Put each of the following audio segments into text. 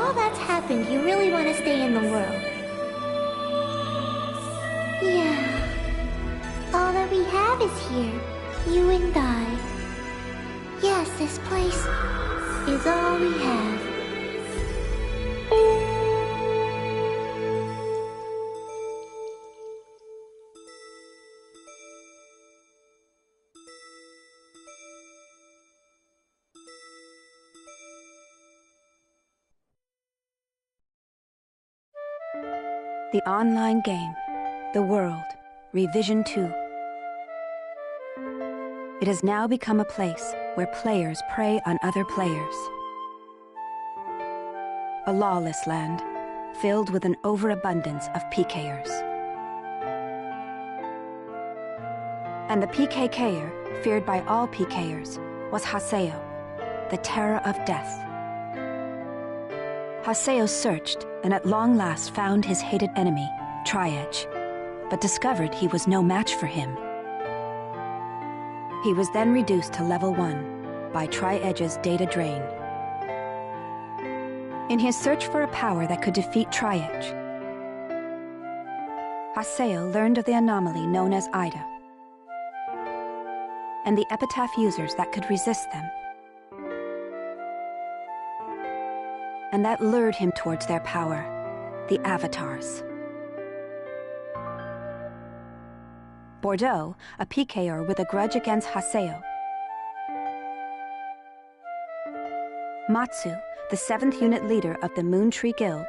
all that's happened, you really want to stay in the world. Yeah. All that we have is here. You and I. Yes, this place is all we have. The online game, The World, Revision 2. It has now become a place where players prey on other players. A lawless land, filled with an overabundance of PKers. And the PKKer, feared by all PKers, was Haseo, the terror of death. Haseo searched and at long last found his hated enemy, Tri-Edge, but discovered he was no match for him. He was then reduced to level 1 by Tri-Edge's data drain. In his search for a power that could defeat Tri-Edge, Haseo learned of the anomaly known as Ida, and the epitaph users that could resist them. And that lured him towards their power, the Avatars. Bordeaux, a PKer with a grudge against Haseo. Matsu, the 7th unit leader of the Moon Tree Guild.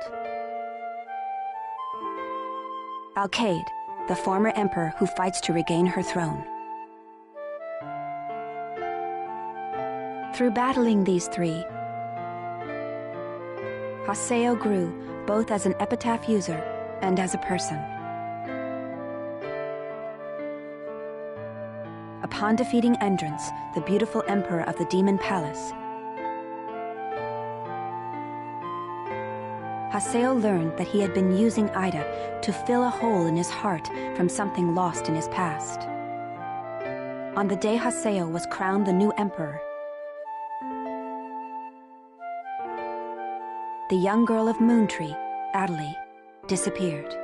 Alkaid, the former emperor who fights to regain her throne. Through battling these three, Haseo grew both as an epitaph user and as a person. Upon defeating Endrance, the beautiful emperor of the Demon Palace, Haseo learned that he had been using Ida to fill a hole in his heart from something lost in his past. On the day Haseo was crowned the new emperor, the young girl of Moontree, Adelie, disappeared.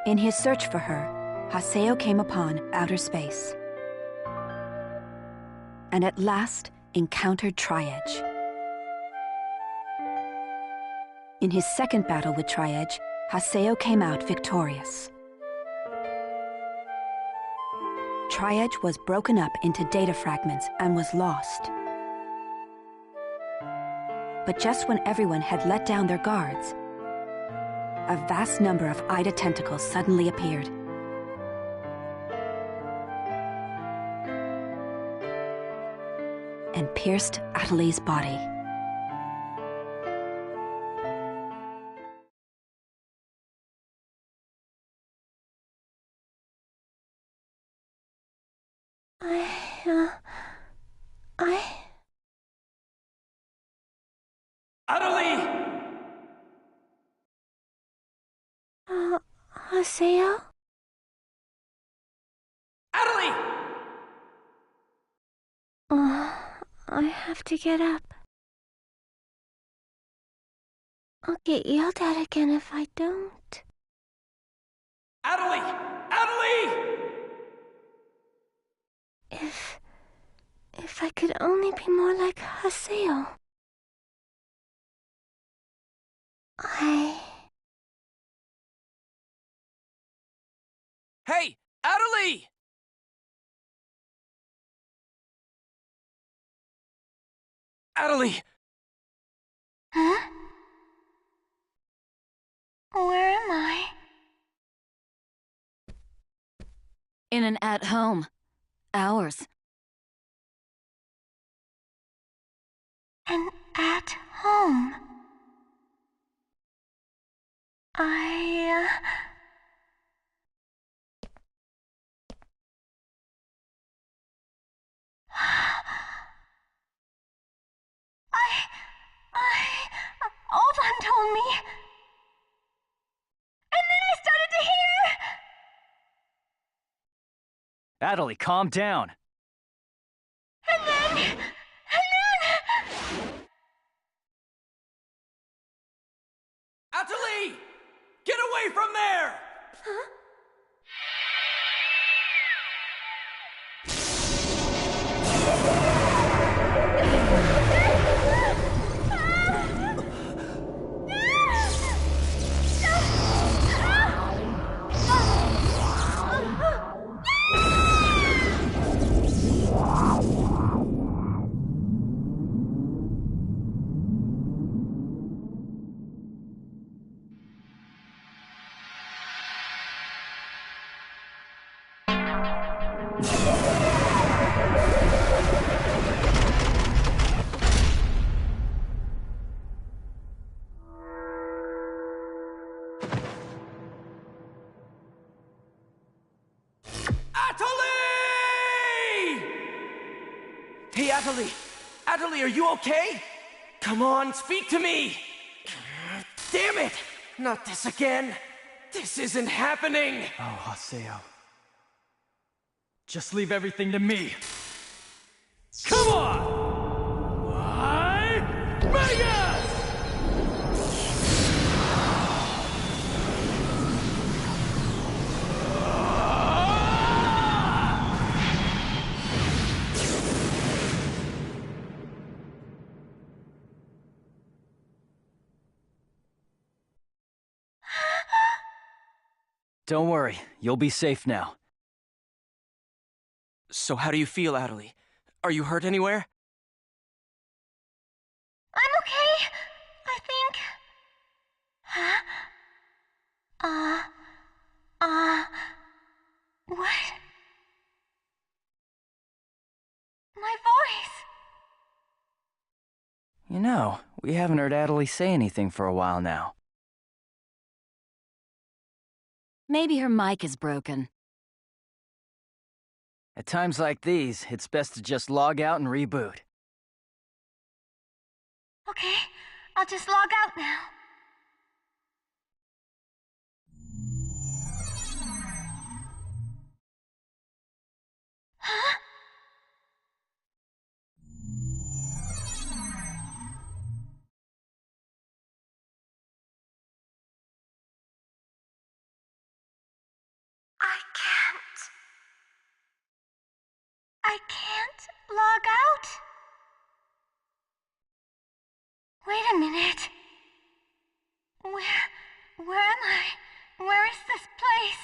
In his search for her, Haseo came upon outer space, and at last encountered Tri-Edge. In his second battle with Tri-Edge, Haseo came out victorious. Tri-Edge was broken up into data fragments and was lost. But just when everyone had let down their guards, a vast number of Ida tentacles suddenly appeared. And pierced Adelie's body. Adelie! Haseo? Adelie! I have to get up. I'll get yelled at again if I don't. Adelie! Adelie! If I could only be more like Haseo. Hey, Adelie! Adelie! Huh? Where am I? In an at-home. Ours. An at home. Alban told me. And then I started to hear. Adelie, calm down. And then. Atali! Get away from there! Huh? Hey, Atali! Atali, are you okay? Come on, speak to me! Damn it! Not this again! This isn't happening! Oh, Haseo. Just leave everything to me. Come on! My Vegas! Don't worry, you'll be safe now. So how do you feel, Atali? Are you hurt anywhere? I'm okay, I think. Huh? What? My voice! You know, we haven't heard Atali say anything for a while now. Maybe her mic is broken. At times like these, it's best to just log out and reboot. Okay, I'll just log out now. Huh? I can't log out? Wait a minute. Where am I? Where is this place?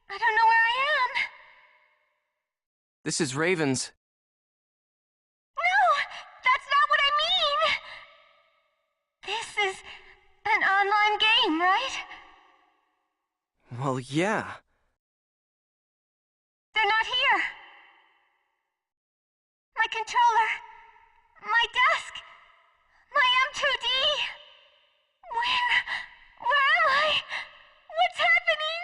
I don't know where I am. This is Raven's. No, that's not what I mean. This is an online game, right? Well, yeah. They're not here. My controller, my desk, my M2D. Where am I? What's happening?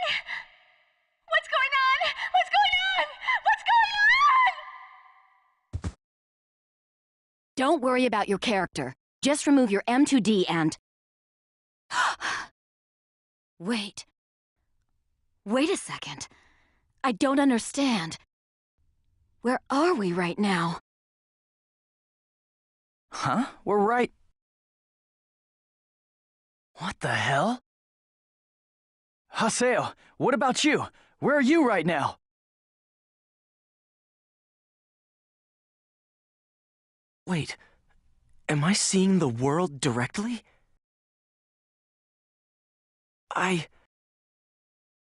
What's going on? What's going on? What's going on? Don't worry about your character. Just remove your M2D and... Wait. Wait a second. I don't understand. Where are we right now? Huh? We're right... What the hell? Haseo, what about you? Where are you right now? Wait, am I seeing the world directly?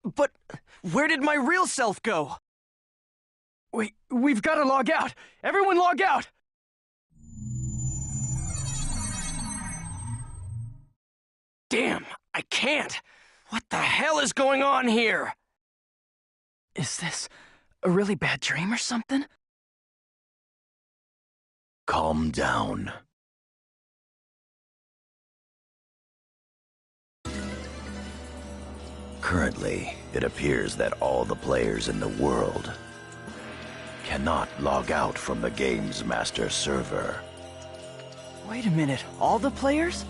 But where did my real self go? We've got to log out! Everyone log out! Damn, I can't! What the hell is going on here? Is this a really bad dream or something? Calm down. Currently, it appears that all the players in the world cannot log out from the game's master server. Wait a minute, all the players?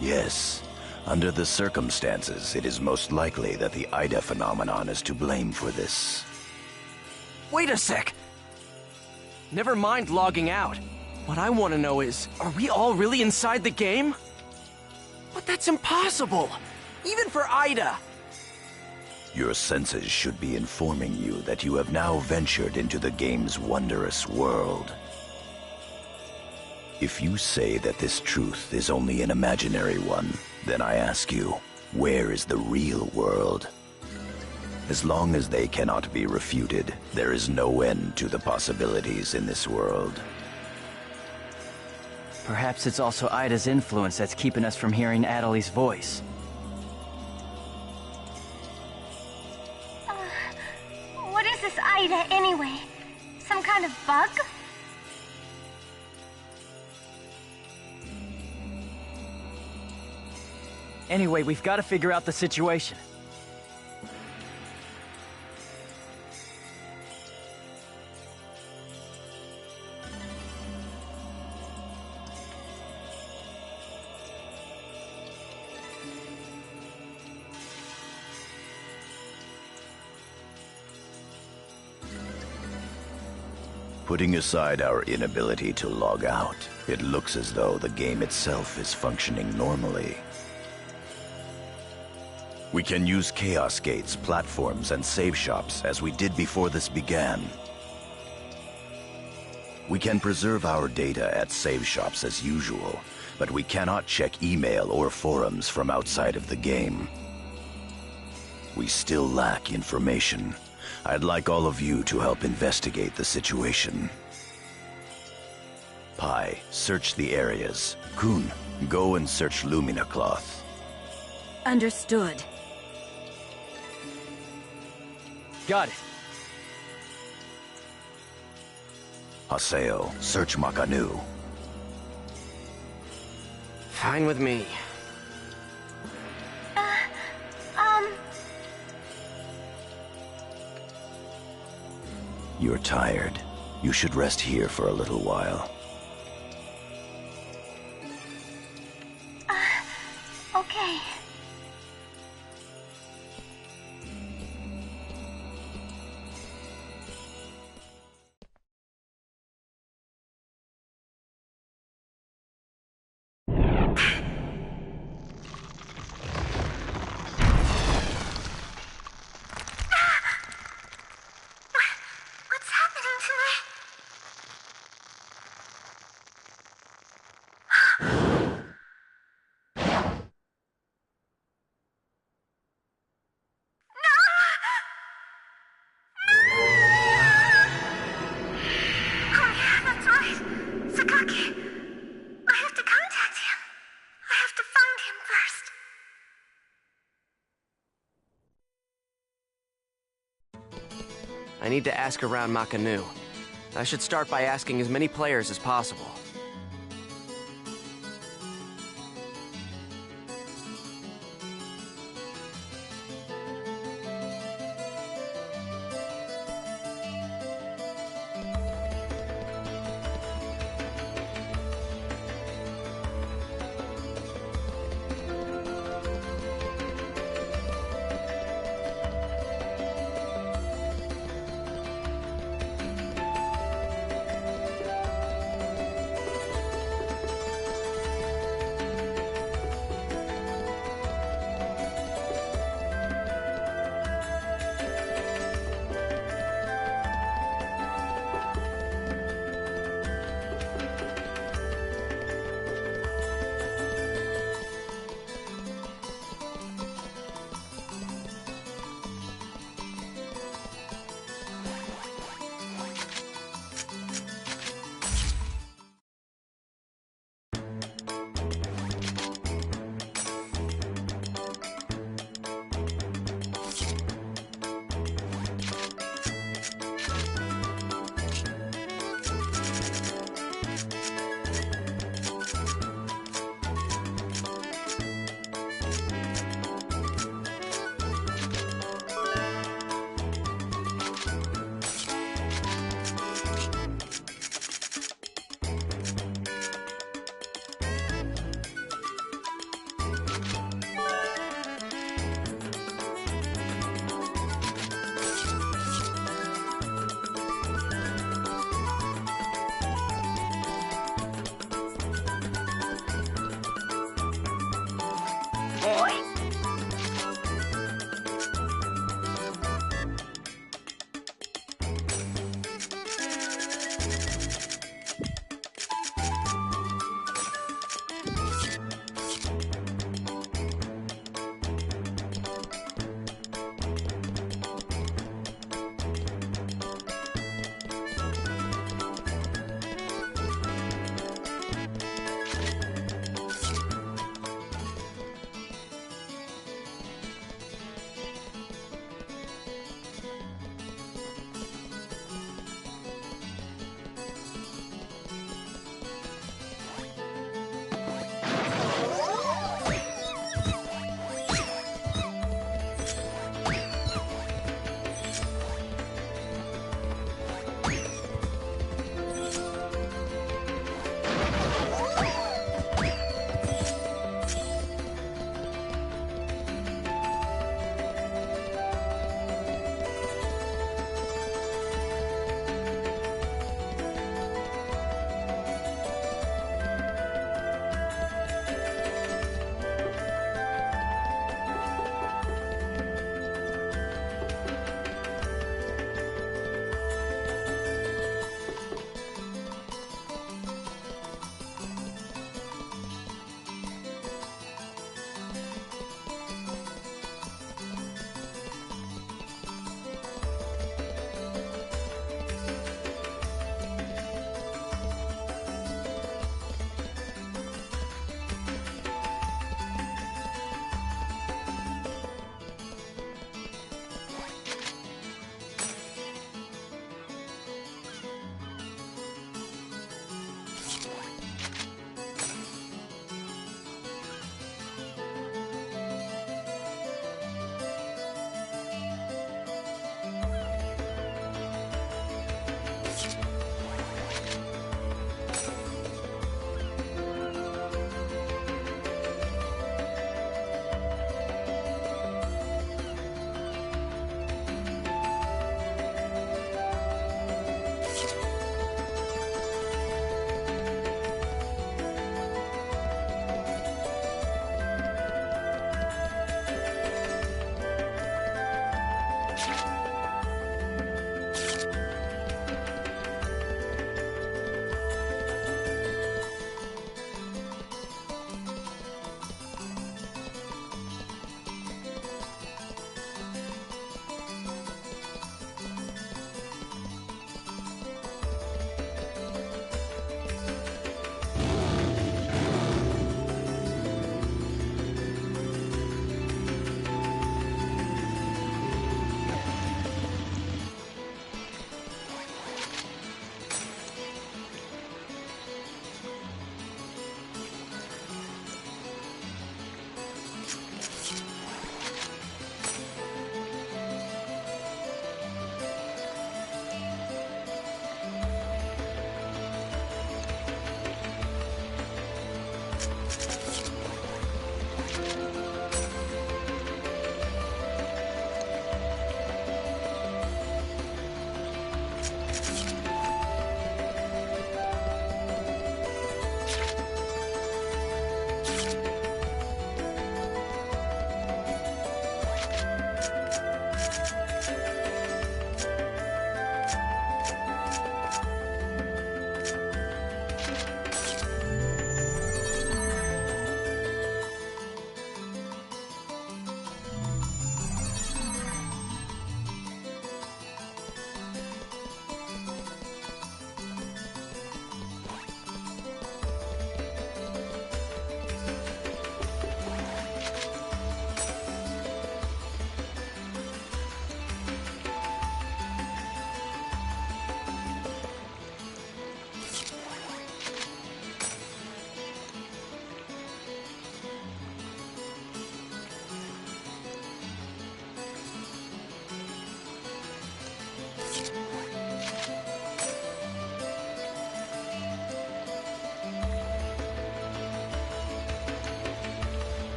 Yes, under the circumstances, it is most likely that the Ida phenomenon is to blame for this. Wait a sec! Never mind logging out. What I want to know is, are we all really inside the game? But that's impossible! Even for Ida! Your senses should be informing you that you have now ventured into the game's wondrous world. If you say that this truth is only an imaginary one, then I ask you, where is the real world? As long as they cannot be refuted, there is no end to the possibilities in this world. Perhaps it's also Ida's influence that's keeping us from hearing Adelie's voice. What is this Ida, anyway? Some kind of bug? Anyway, we've got to figure out the situation. Putting aside our inability to log out, it looks as though the game itself is functioning normally. We can use chaos gates, platforms, and save shops as we did before this began. We can preserve our data at save shops as usual, but we cannot check email or forums from outside of the game. We still lack information. I'd like all of you to help investigate the situation. Pi, search the areas. Kun, go and search Lumina Cloth. Understood. Got it. Haseo, search Makanu. Fine with me. You're tired. You should rest here for a little while. Okay. What's happening to me? I need to ask around Makanu. I should start by asking as many players as possible.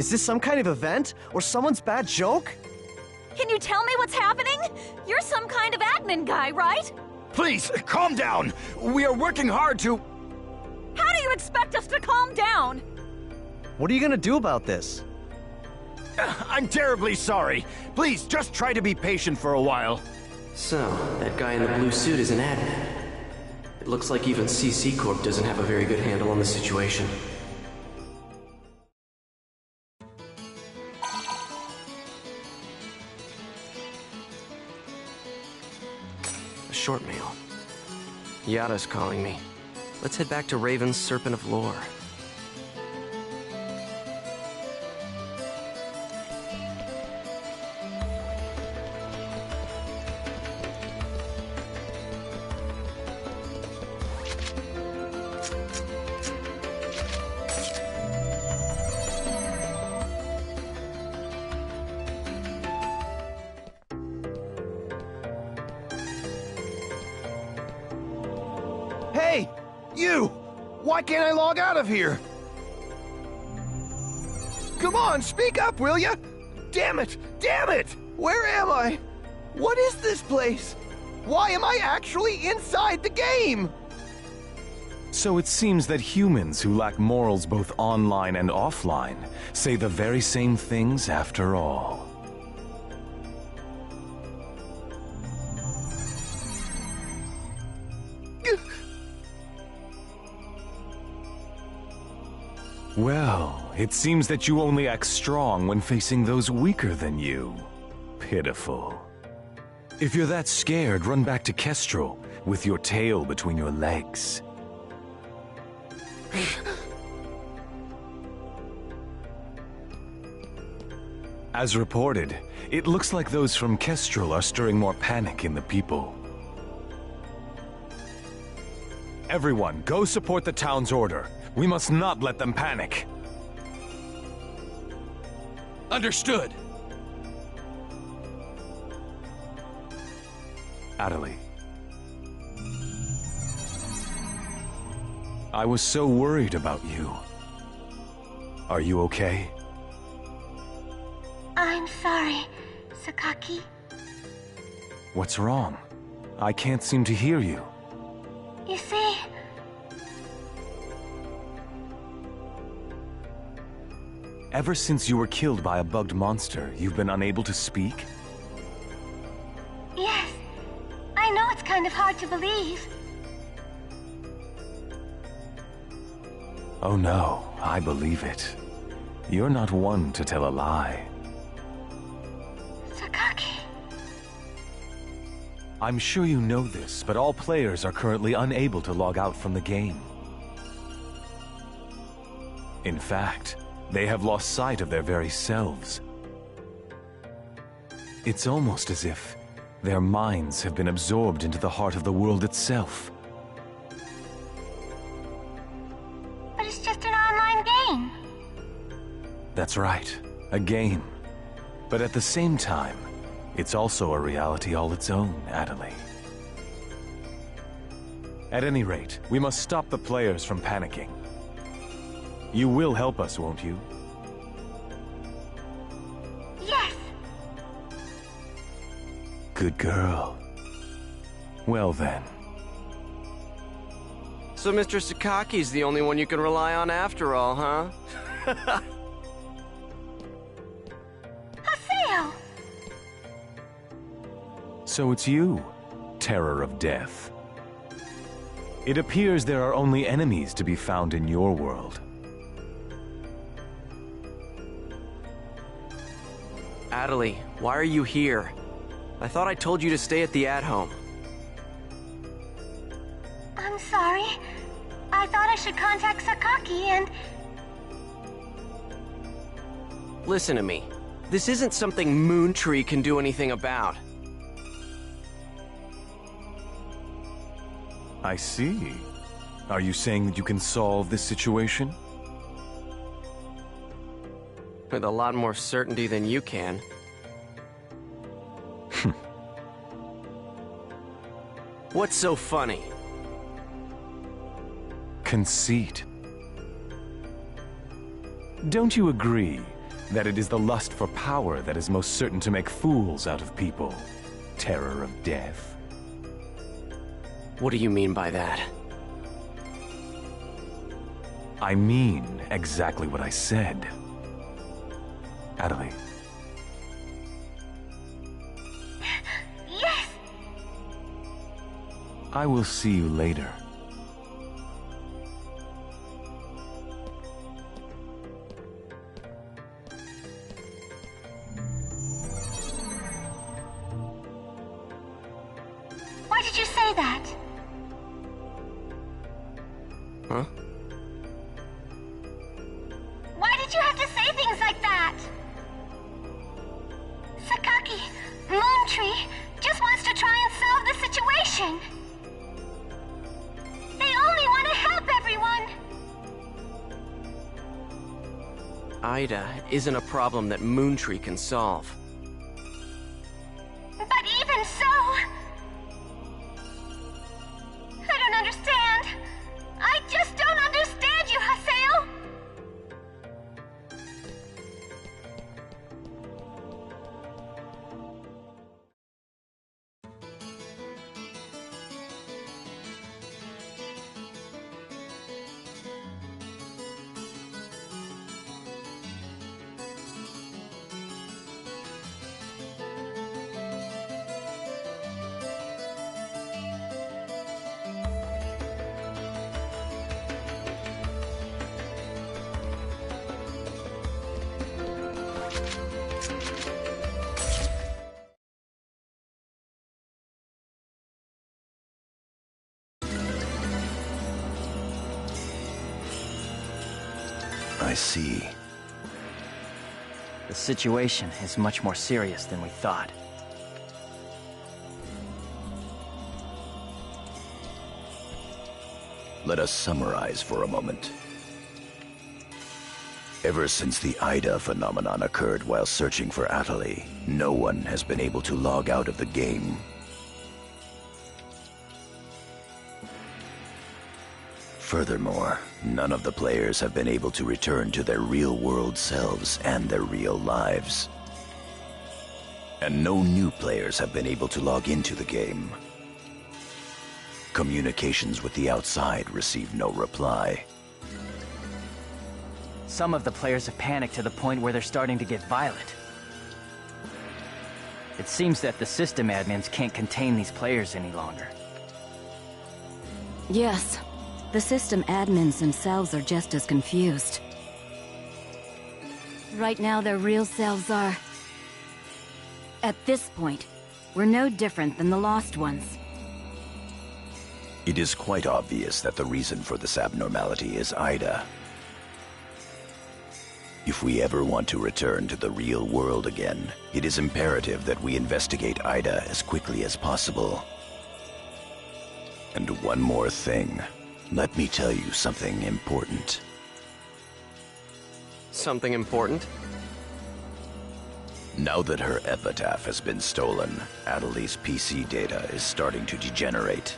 Is this some kind of event? Or someone's bad joke? Can you tell me what's happening? You're some kind of admin guy, right? Please, calm down! We are working hard to... How do you expect us to calm down? What are you gonna do about this? I'm terribly sorry. Please, just try to be patient for a while. So, that guy in the blue suit is an admin. It looks like even CC Corp doesn't have a very good handle on the situation. A short mail. Yada's calling me. Let's head back to Raven's Serpent of Lore. Hey! You! Why can't I log out of here? Come on, speak up, will ya? Damn it! Damn it! Where am I? What is this place? Why am I actually inside the game? So it seems that humans who lack morals both online and offline say the very same things after all. Well, it seems that you only act strong when facing those weaker than you. Pitiful. If you're that scared, run back to Kestrel with your tail between your legs. As reported, it looks like those from Kestrel are stirring more panic in the people. Everyone, go support the town's order. We must not let them panic. Understood. Adelie. I was so worried about you. Are you okay? I'm sorry, Sakaki. What's wrong? I can't seem to hear you. You see, Ever since you were killed by a bugged monster, you've been unable to speak? yes, I know it's kind of hard to believe. Oh no, I believe it. You're not one to tell a lie. Sakaki. I'm sure you know this, but all players are currently unable to log out from the game. In fact, they have lost sight of their very selves. It's almost as if their minds have been absorbed into the heart of the world itself. But it's just an online game. That's right, a game. But at the same time, it's also a reality all its own, Adelie. At any rate, we must stop the players from panicking. You will help us, won't you? Yes. Good girl. Well then. So Mr. Sakaki's the only one you can rely on after all, huh? Haseo! So it's you, Terror of Death. It appears there are only enemies to be found in your world. Adelie, why are you here? I thought I told you to stay at the at-home. I'm sorry. I thought I should contact Sakaki and... Listen to me. This isn't something Moontree can do anything about. I see. Are you saying that you can solve this situation? With a lot more certainty than you can. What's so funny? Conceit. Don't you agree That it is the lust for power that is most certain to make fools out of people. Terror of death. What do you mean by that? I mean exactly what I said. Adelie. Yes! I will see you later. Why did you say that? Huh? Why did you have to say things like that? Sakaki, Moontree, just wants to try and solve the situation. They only want to help everyone. Ida isn't a problem that Moontree can solve. But even so... I don't understand. I just don't understand you, Haseo. I see. The situation is much more serious than we thought. Let us summarize for a moment. Ever since the Ida phenomenon occurred while searching for Adelie, no one has been able to log out of the game. Furthermore, none of the players have been able to return to their real-world selves and their real lives. And no new players have been able to log into the game. Communications with the outside receive no reply. Some of the players have panicked to the point where they're starting to get violent. It seems that the system admins can't contain these players any longer. Yes, the system admins themselves are just as confused. Right now, their real selves are... At this point, we're no different than the Lost Ones. It is quite obvious that the reason for this abnormality is Ida. If we ever want to return to the real world again, it is imperative that we investigate Ida as quickly as possible. And one more thing. Let me tell you something important. Something important? Now that her epitaph has been stolen, Adelie's PC data is starting to degenerate.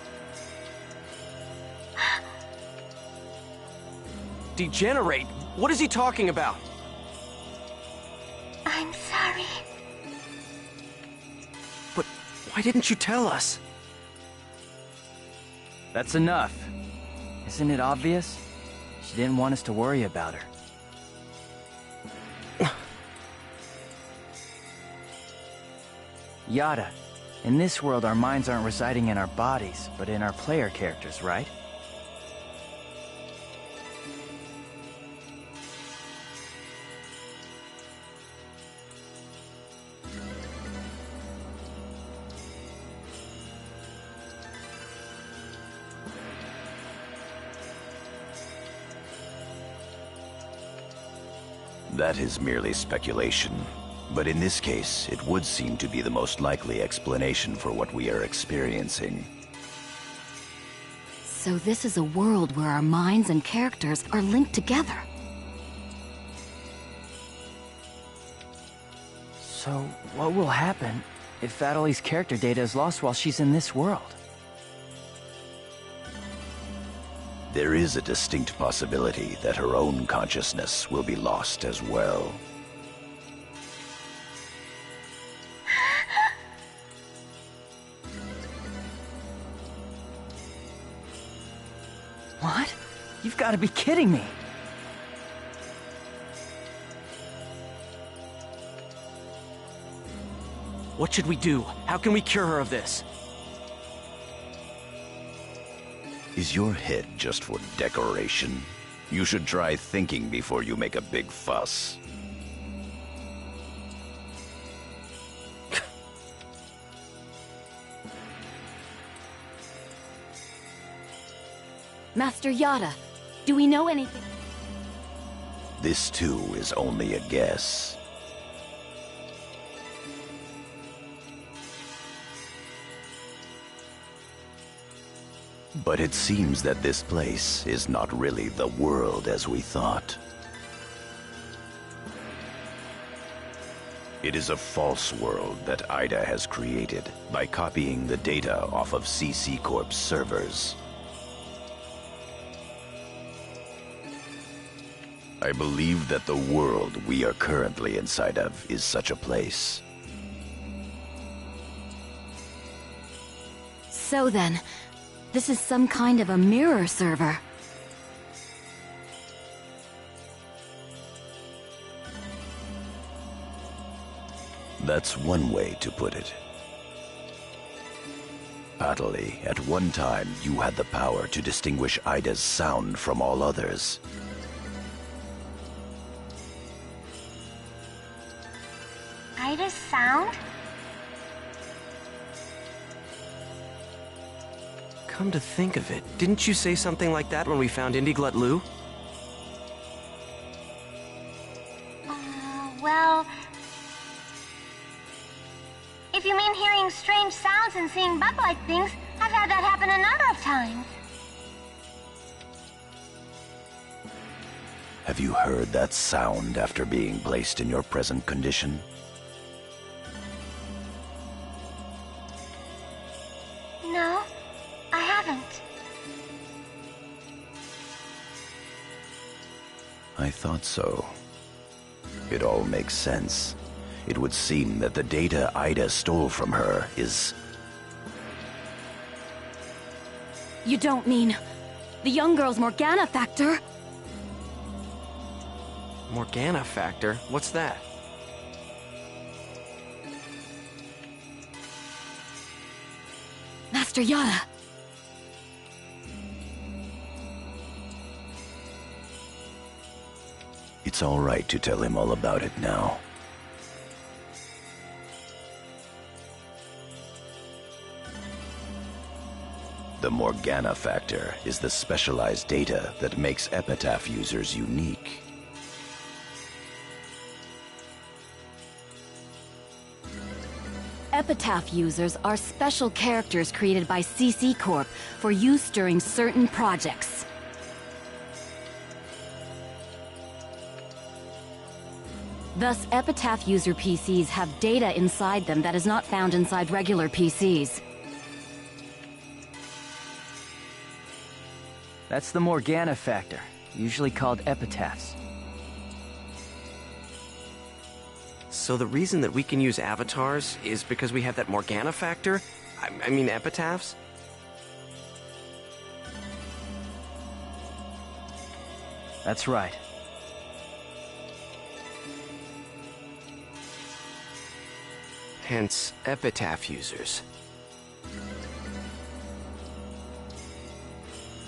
Degenerate? What is he talking about? I'm sorry. But why didn't you tell us? That's enough. Isn't it obvious? She didn't want us to worry about her. Yada, in this world our minds aren't residing in our bodies, but in our player characters, right? That is merely speculation. But in this case, it would seem to be the most likely explanation for what we are experiencing. So this is a world where our minds and characters are linked together. So, what will happen if Adelie's character data is lost while she's in this world? There is a distinct possibility that her own consciousness will be lost as well. What? You've got to be kidding me. What should we do? How can we cure her of this? Is your head just for decoration? You should try thinking before you make a big fuss. Master Yada, do we know anything? This too is only a guess. But it seems that this place is not really the world as we thought. It is a false world that Ida has created by copying the data off of CC Corp's servers. I believe that the world we are currently inside of is such a place. So then, this is some kind of a mirror server. That's one way to put it. Atali, at one time you had the power to distinguish Ida's sound from all others. Ida's sound? Come to think of it, didn't you say something like that when we found Indiglut Lu? Well... If you mean hearing strange sounds and seeing bug-like things, I've had that happen a number of times. Have you heard that sound after being placed in your present condition? No, I haven't. I thought so. It all makes sense. It would seem that the data Ida stole from her is... You don't mean the young girl's Morgana factor? Morgana factor? What's that? Master Yada. It's all right to tell him all about it now. The Morgana factor is the specialized data that makes Epitaph users unique. Epitaph users are special characters created by CC Corp for use during certain projects. Thus, Epitaph user PCs have data inside them that is not found inside regular PCs. That's the Morgana factor, usually called epitaphs. So the reason that we can use avatars is because we have that Morgana factor? I mean epitaphs? That's right. Hence, epitaph users.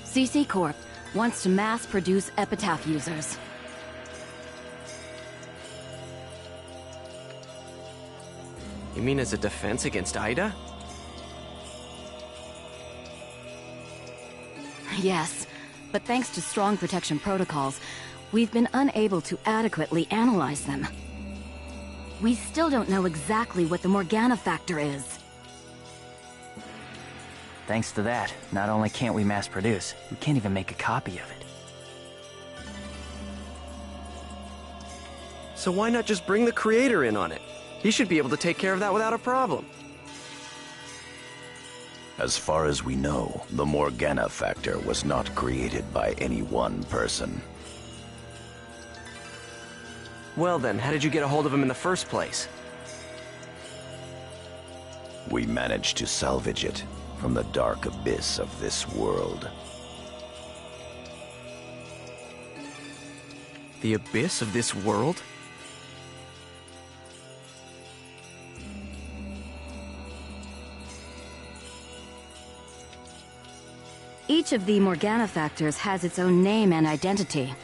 CC Corp wants to mass-produce Epitaph users. You mean as a defense against Ida? Yes, but thanks to strong protection protocols, we've been unable to adequately analyze them. We still don't know exactly what the Morgana factor is. Thanks to that, not only can't we mass produce, we can't even make a copy of it. So why not just bring the creator in on it? He should be able to take care of that without a problem. As far as we know, the Morgana factor was not created by any one person. Well then, how did you get a hold of him in the first place? We managed to salvage it from the dark abyss of this world. The abyss of this world? Each of the Morgana factors has its own name and identity.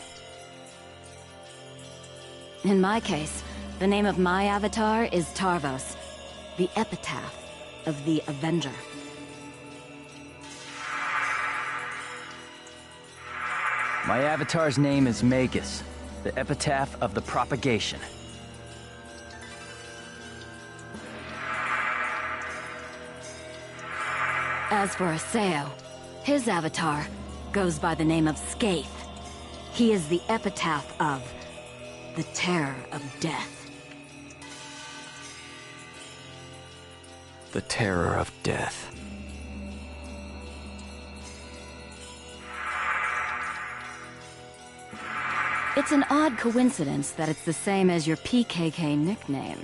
In my case, the name of my avatar is Tarvos, the epitaph of the Avenger. My avatar's name is Magus, the epitaph of the propagation. As for Aseo, his avatar goes by the name of Skaith. He is the epitaph of the terror of death. The terror of death. It's an odd coincidence that it's the same as your PKK nickname.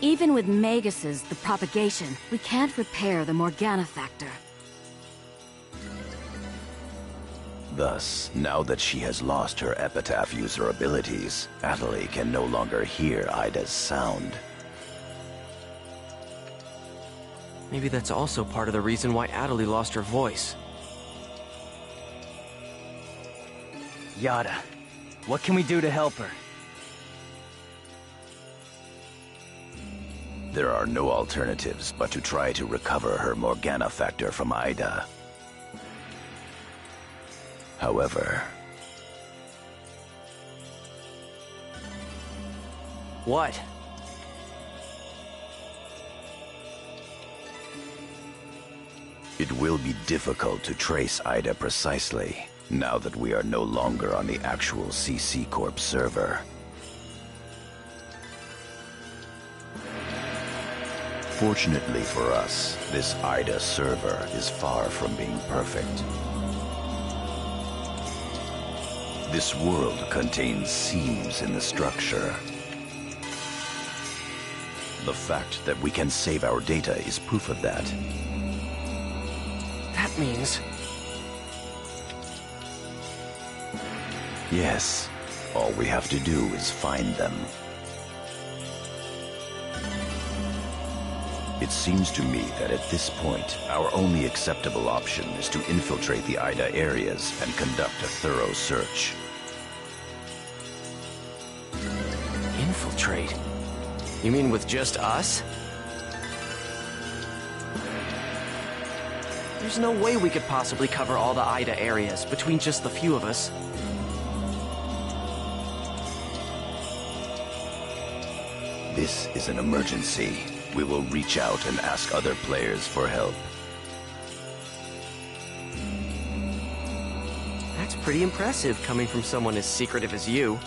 Even with Magus's The Propagation, we can't repair the Morgana factor. Thus, now that she has lost her epitaph user abilities, Atali can no longer hear Ida's sound. Maybe that's also part of the reason why Atali lost her voice. Yada, what can we do to help her? There are no alternatives but to try to recover her Morgana factor from Ida. However... What? It will be difficult to trace Ida precisely, now that we are no longer on the actual CC Corp server. Fortunately for us, this Ida server is far from being perfect. This world contains seams in the structure. The fact that we can save our data is proof of that. That means... Yes, all we have to do is find them. It seems to me that at this point, our only acceptable option is to infiltrate the Ida areas and conduct a thorough search. Infiltrate? You mean with just us? There's no way we could possibly cover all the Ida areas between just the few of us. This is an emergency. We will reach out and ask other players for help. That's pretty impressive coming from someone as secretive as you.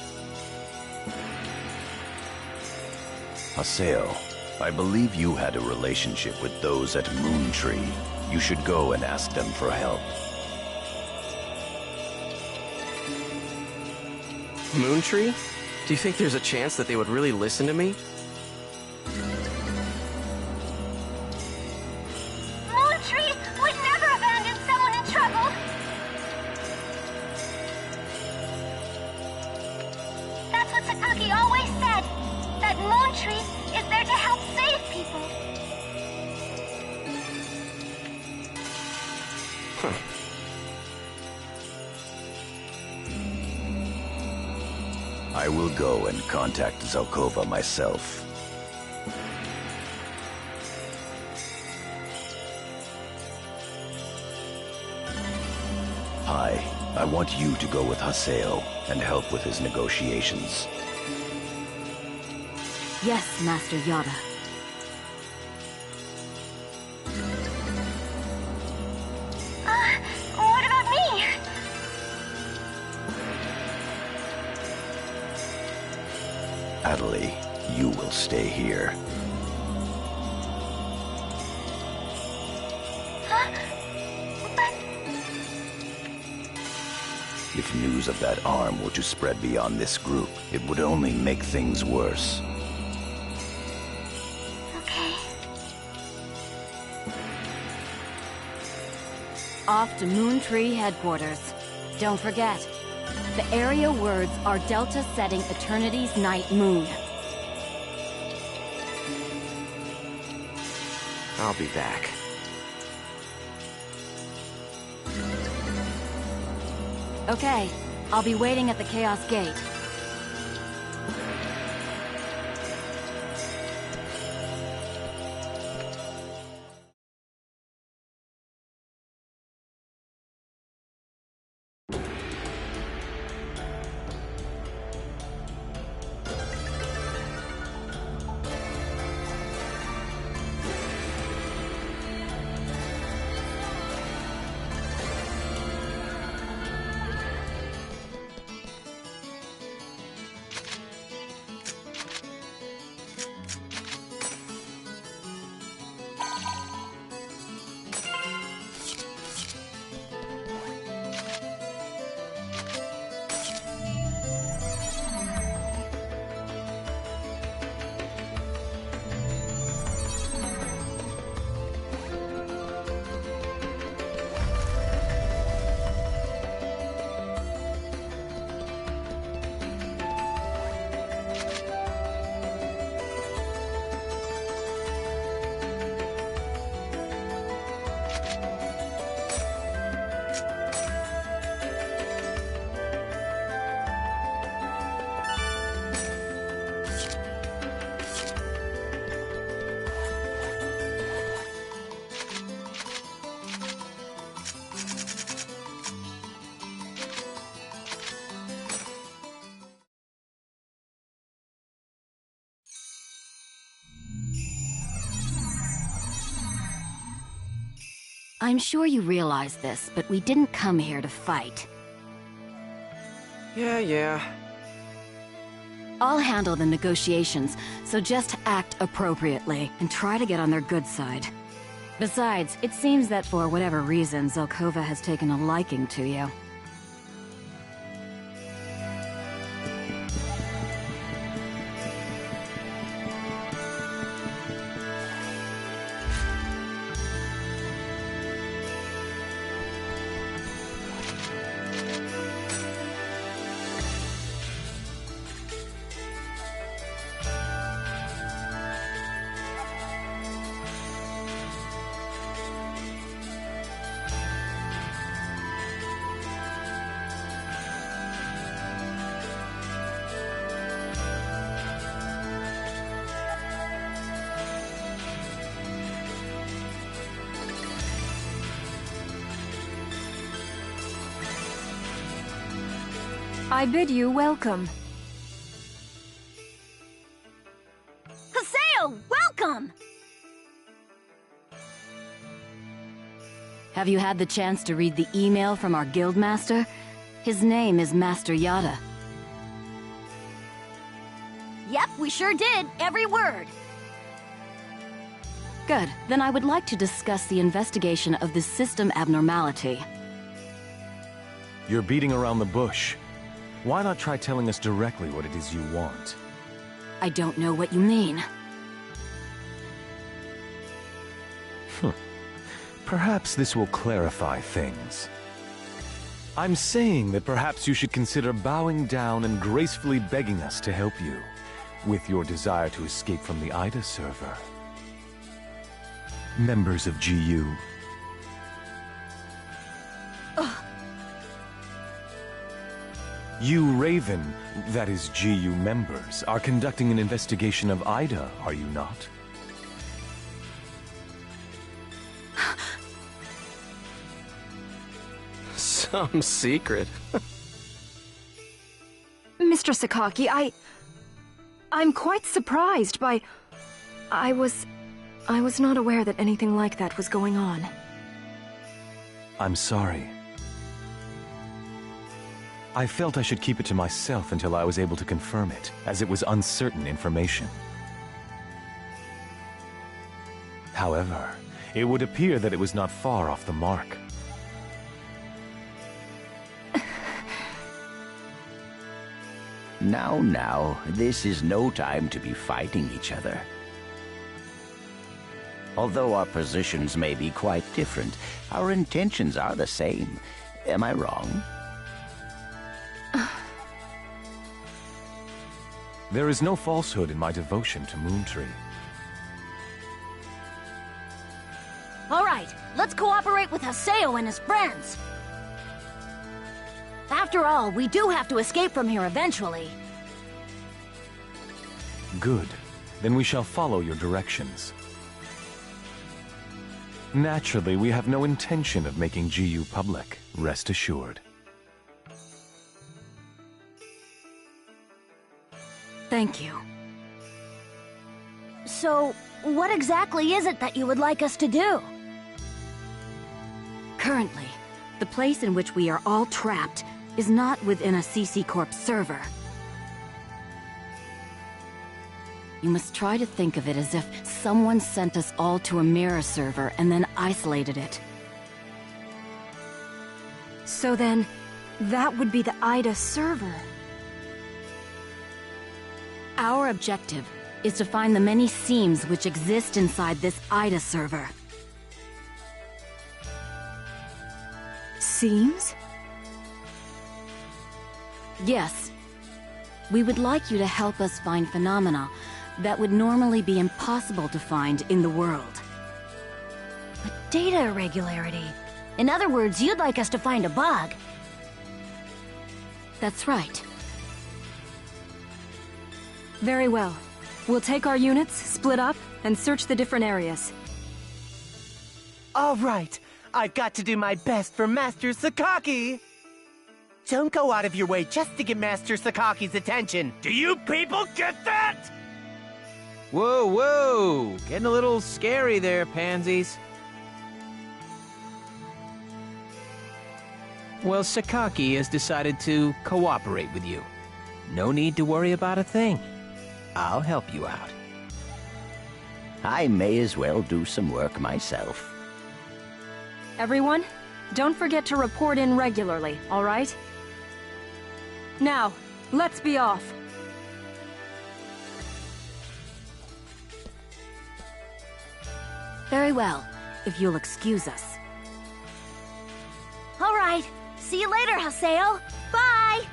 Haseo, I believe you had a relationship with those at Moontree. You should go and ask them for help. Moontree? Do you think there's a chance that they would really listen to me? Moontree would never abandon someone in trouble! That's what Sakaki always said, that Moontree is there to help save people. I will go and contact Zelkova myself. Hi, I want you to go with Haseo and help with his negotiations. Yes, Master Yada. What about me? Atali, you will stay here. If news of that arm were to spread beyond this group, it would only make things worse. Okay. off to Moon Tree headquarters. Don't forget, the area words are Delta setting Eternity's night moon. I'll be back. Okay, I'll be waiting at the Chaos Gate. I'm sure you realize this, but we didn't come here to fight. Yeah. I'll handle the negotiations, so just act appropriately and try to get on their good side. Besides, it seems that for whatever reason, Zelkova has taken a liking to you. I bid you welcome. Haseo, welcome! Have you had the chance to read the email from our guildmaster? His name is Master Yada. Yep, we sure did. Every word. Good. Then I would like to discuss the investigation of this system abnormality. You're beating around the bush. Why not try telling us directly what it is you want? I don't know what you mean. Perhaps this will clarify things. I'm saying that perhaps you should consider bowing down and gracefully begging us to help you with your desire to escape from the Ida server. Members of GU. You Raven, that is GU members, are conducting an investigation of Ida, are you not? Some secret. Mr. Sakaki, I'm quite surprised by... I was not aware that anything like that was going on. I'm sorry. I felt I should keep it to myself until I was able to confirm it, as it was uncertain information. However, it would appear that it was not far off the mark. Now, this is no time to be fighting each other. Although our positions may be quite different, our intentions are the same. Am I wrong? There is no falsehood in my devotion to Moontree. All right, let's cooperate with Haseo and his friends. After all, we do have to escape from here eventually. Good. Then we shall follow your directions. Naturally, we have no intention of making GU public, rest assured. Thank you. So, what exactly is it that you would like us to do? Currently, the place in which we are all trapped is not within a CC Corp server. You must try to think of it as if someone sent us all to a mirror server and then isolated it. So then, that would be the IDA server. Our objective is to find the many seams which exist inside this IDA server. Seams? Yes. We would like you to help us find phenomena that would normally be impossible to find in the world. A data irregularity. In other words, you'd like us to find a bug. That's right. Very well. We'll take our units, split up, and search the different areas. All right. I've got to do my best for Master Sakaki. Don't go out of your way just to get Master Sakaki's attention. Do you people get that? Whoa, whoa! Getting a little scary there, pansies. Well, Sakaki has decided to cooperate with you. No need to worry about a thing. I'll help you out. I may as well do some work myself. Everyone, don't forget to report in regularly, all right? Now, let's be off. Very well, if you'll excuse us. All right. See you later, Haseo. Bye!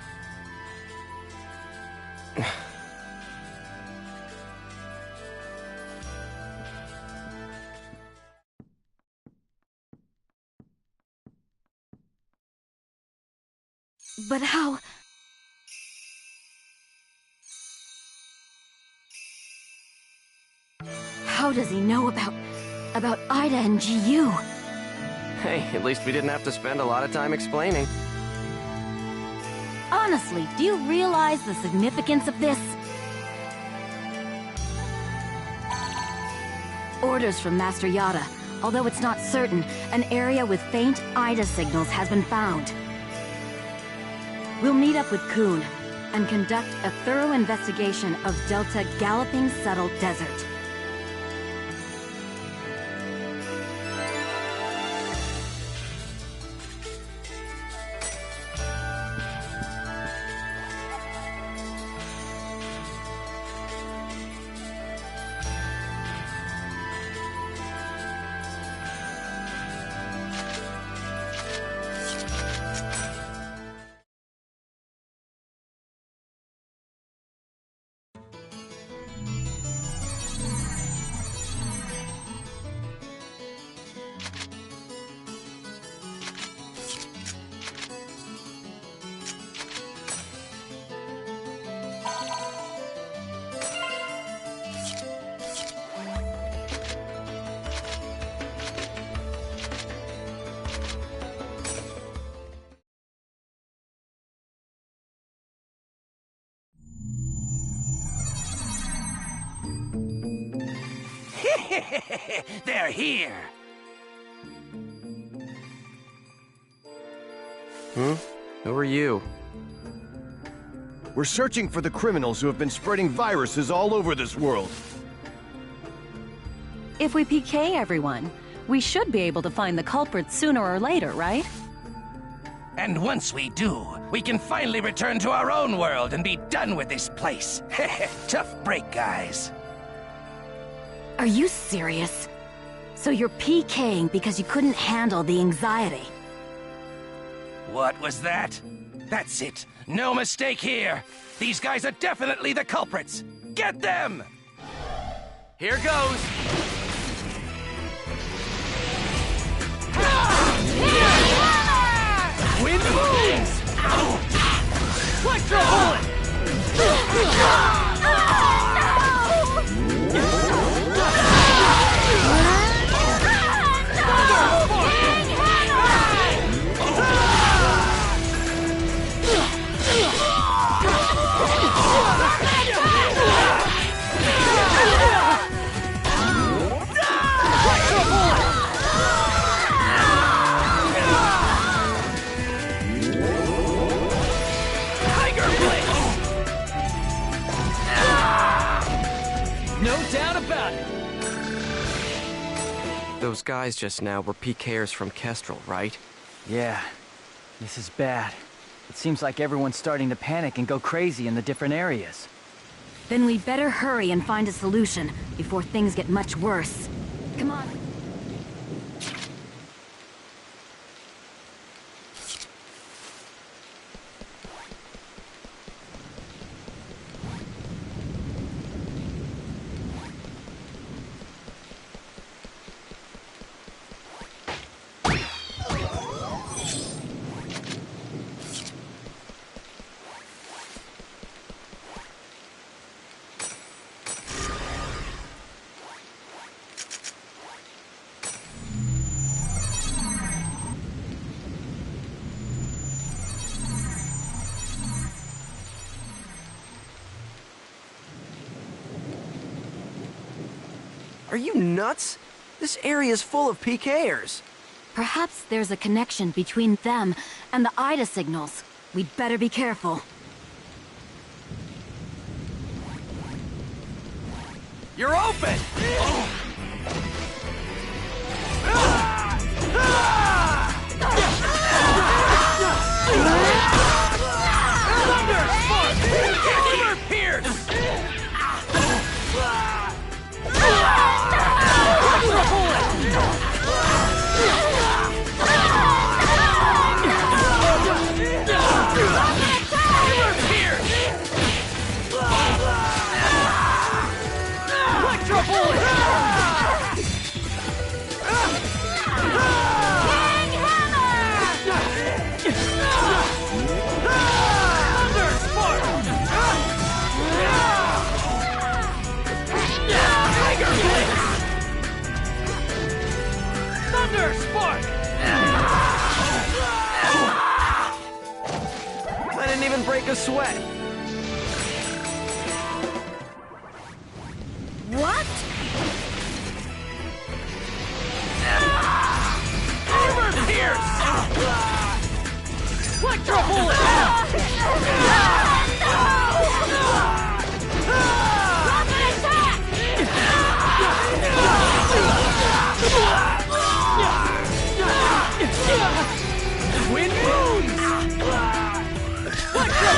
But how... How does he know about Ida and GU? Hey, at least we didn't have to spend a lot of time explaining. Honestly, do you realize the significance of this? Orders from Master Yada. Although it's not certain, an area with faint Ida signals has been found. We'll meet up with Kun and conduct a thorough investigation of Delta Galloping Settled Desert. They're here! Who are you? We're searching for the criminals who have been spreading viruses all over this world. If we PK everyone, we should be able to find the culprits sooner or later, right? And once we do, we can finally return to our own world and be done with this place. Tough break, guys. Are you serious? So you're PKing because you couldn't handle the anxiety. What was that? That's it. No mistake here. These guys are definitely the culprits. Get them! Here goes. Wind moves! Electro bullet! No doubt about it! Those guys just now were PKers from Kestrel, right? Yeah, this is bad. It seems like everyone's starting to panic and go crazy in the different areas. Then we better hurry and find a solution before things get much worse. Come on. Are you nuts? This area's full of PKers. Perhaps there's a connection between them and the Ida signals. We'd better be careful. You're open! I didn't even break a sweat. What? Armor pierce! Electro bullet! Wind moves! Electro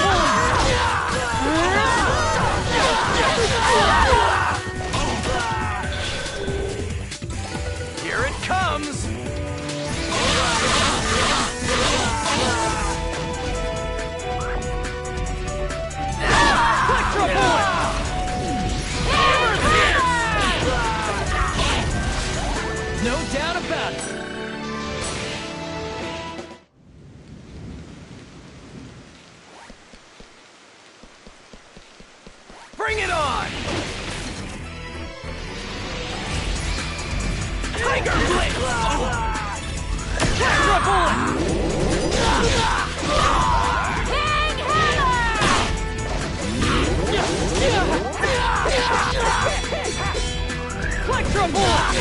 Here it comes! Electro bullet! Hammer pierce! No doubt about it! Bring it on! Tiger Blitz! Electro bullet! King Hammer! Electro bullet!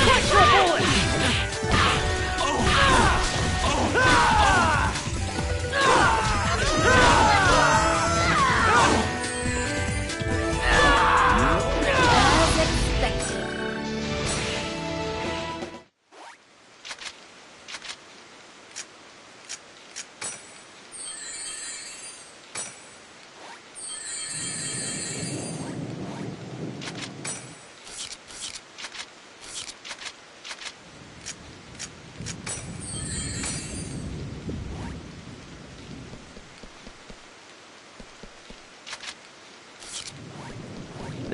Electro bullet!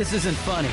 This isn't funny.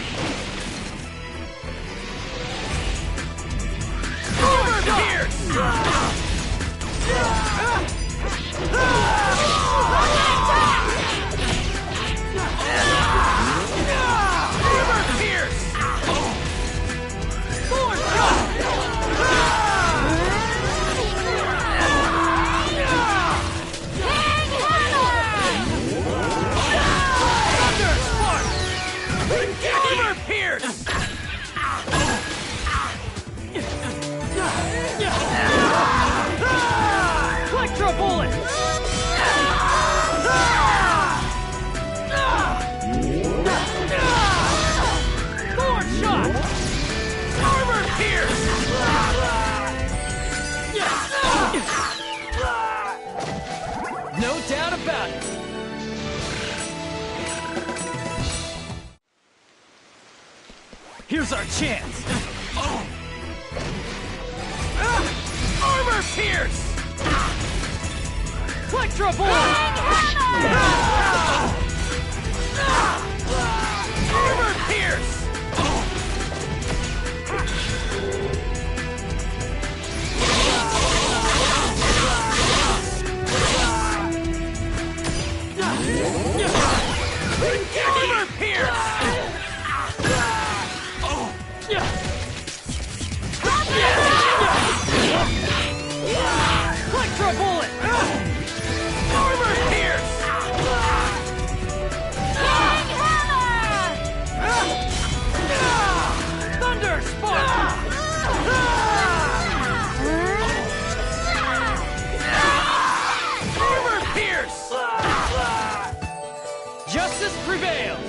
No doubt about it. Here's our chance. Armor pierce! Electro Bullet! Armor pierce! Armor pierce! Electro Bullet! Armor pierce! Thunder Spark! Armor pierce! Justice prevails!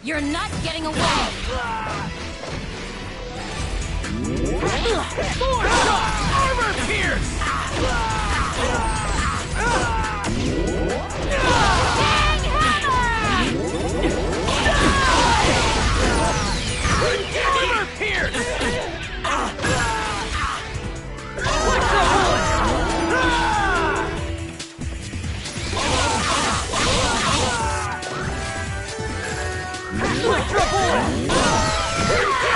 You're not getting away! Armor pierce! Armor pierce! Electro Bullet!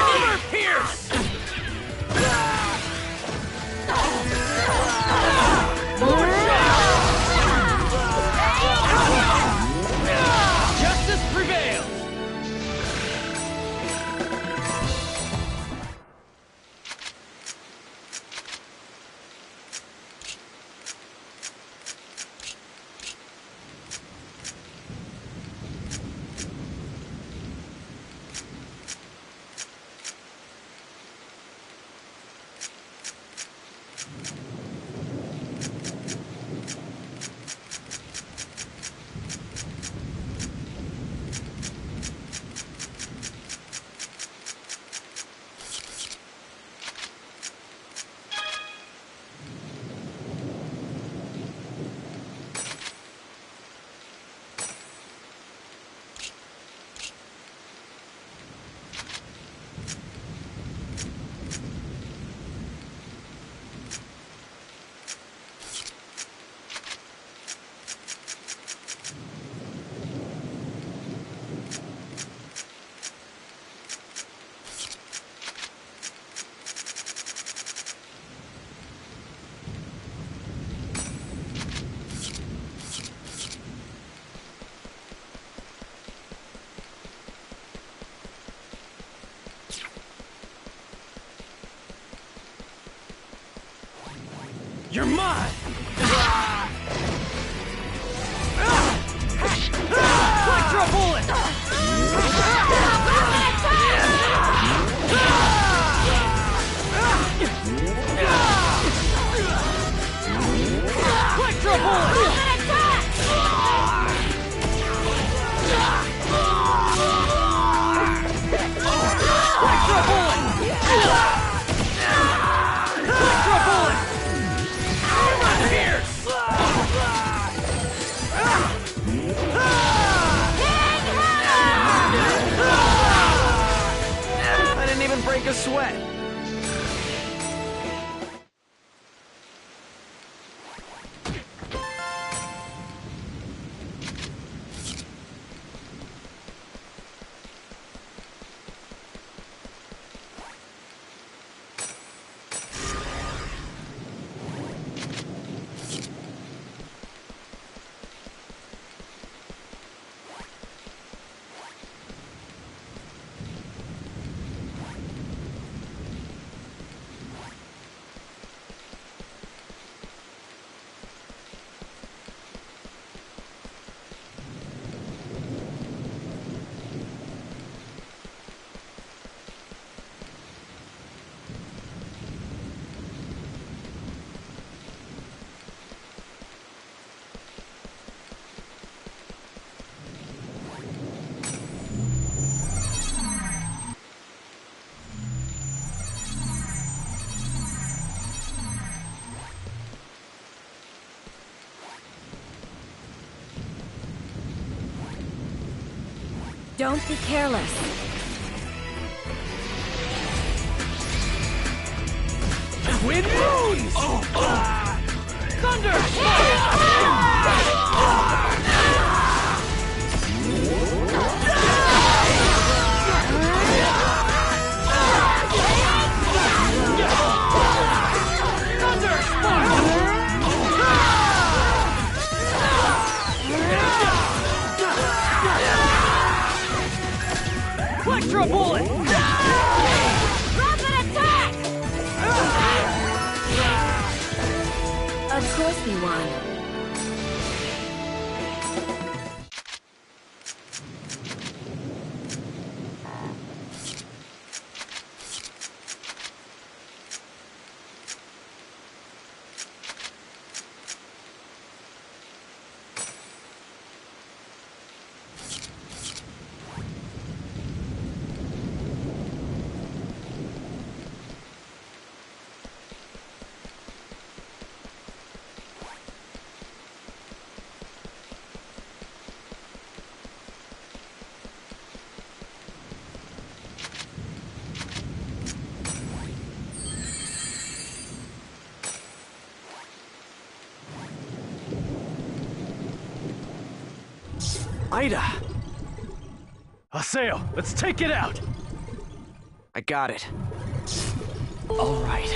Armor pierce! Justice prevails! You're mine! Electro Bullet! Electro Bullet! sweat. Don't be careless. Wind moons! Thunder! Electro bullet! Rapid attack! Of course we won. Ida! Haseo, let's take it out! I got it. All right.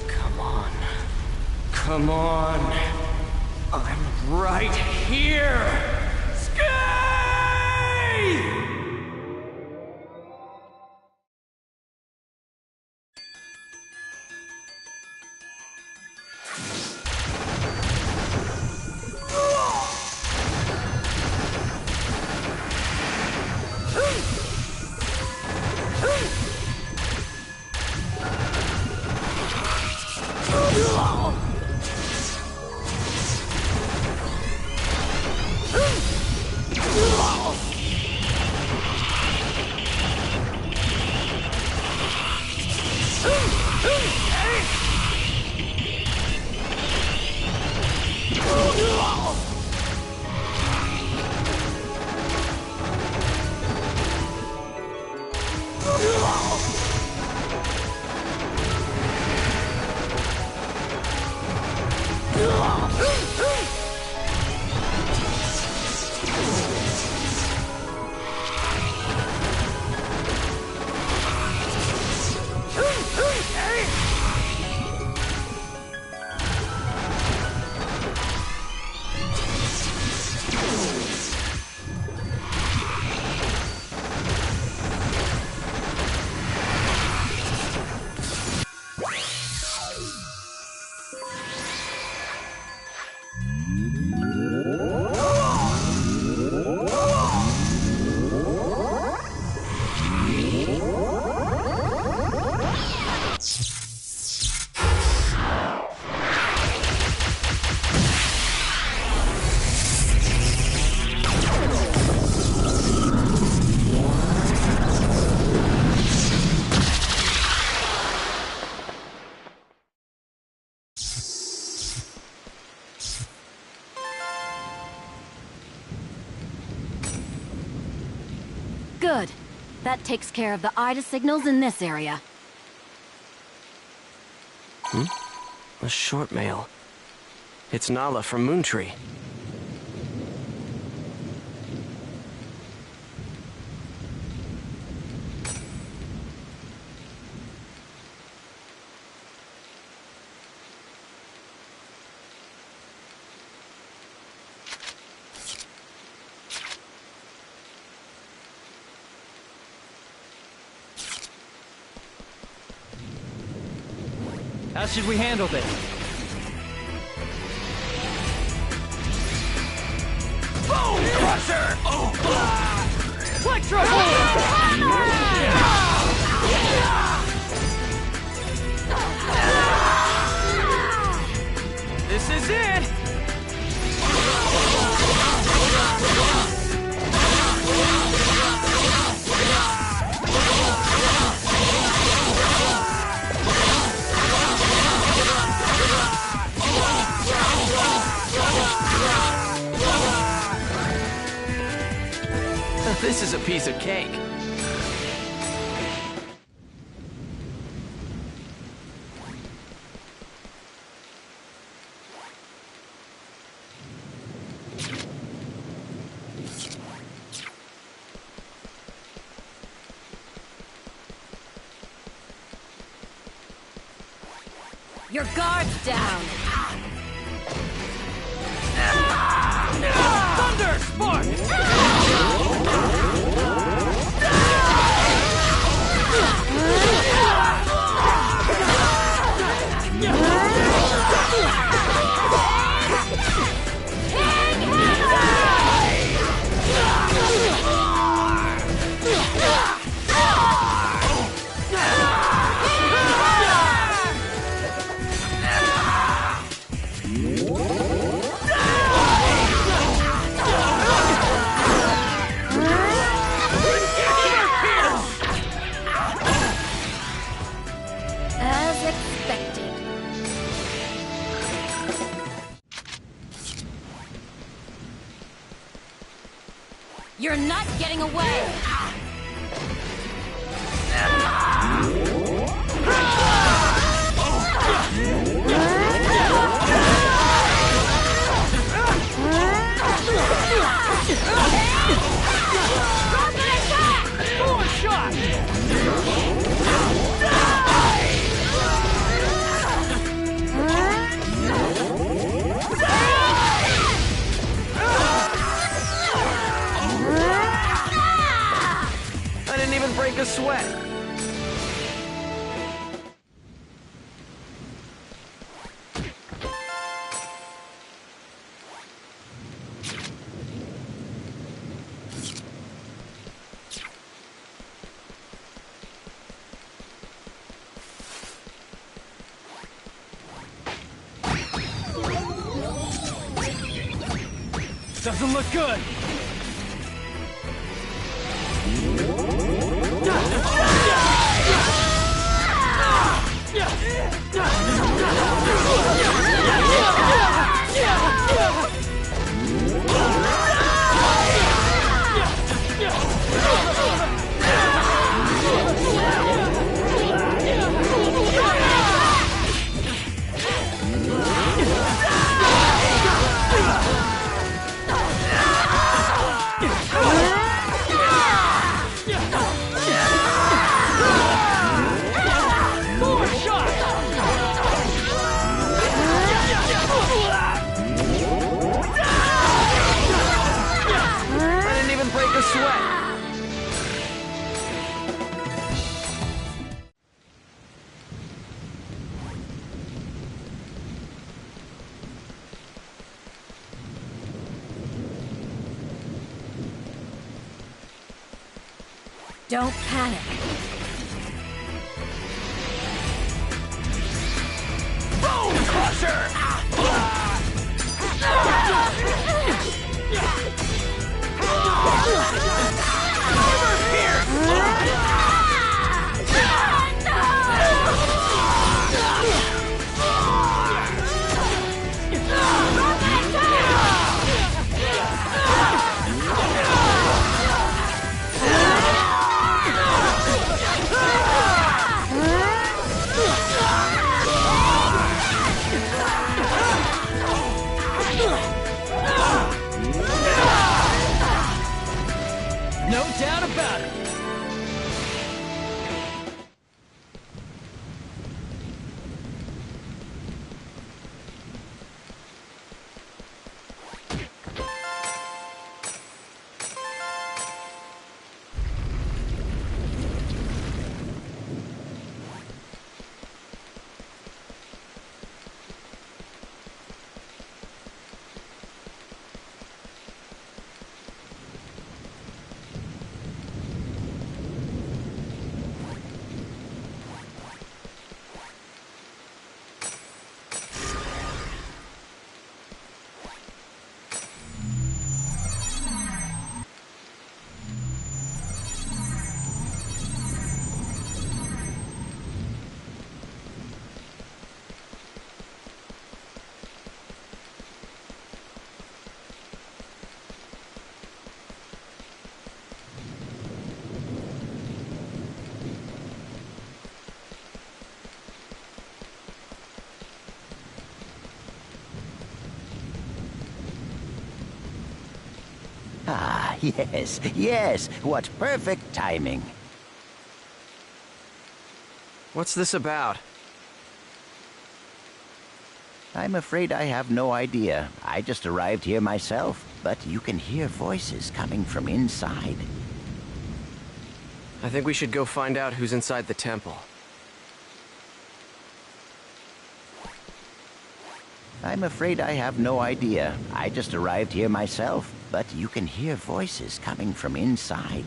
Come on. Come on. I'm right here! Skye! Good. That takes care of the Ida signals in this area. A short mail. It's Nala from Moontree. How should we handle this? Boom! Crusher! Oh! Electro! This is it! This is a piece of cake. Your guard's down. Thunder! Spark! As expected. You're not getting away! I didn't even break a sweat. Doesn't look good. Don't panic. Bone Crusher! Armor Pierce! about it! Ah, yes, what perfect timing. What's this about? I'm afraid I have no idea. I just arrived here myself, but you can hear voices coming from inside. I think we should go find out who's inside the temple. I'm afraid I have no idea. I just arrived here myself, but you can hear voices coming from inside.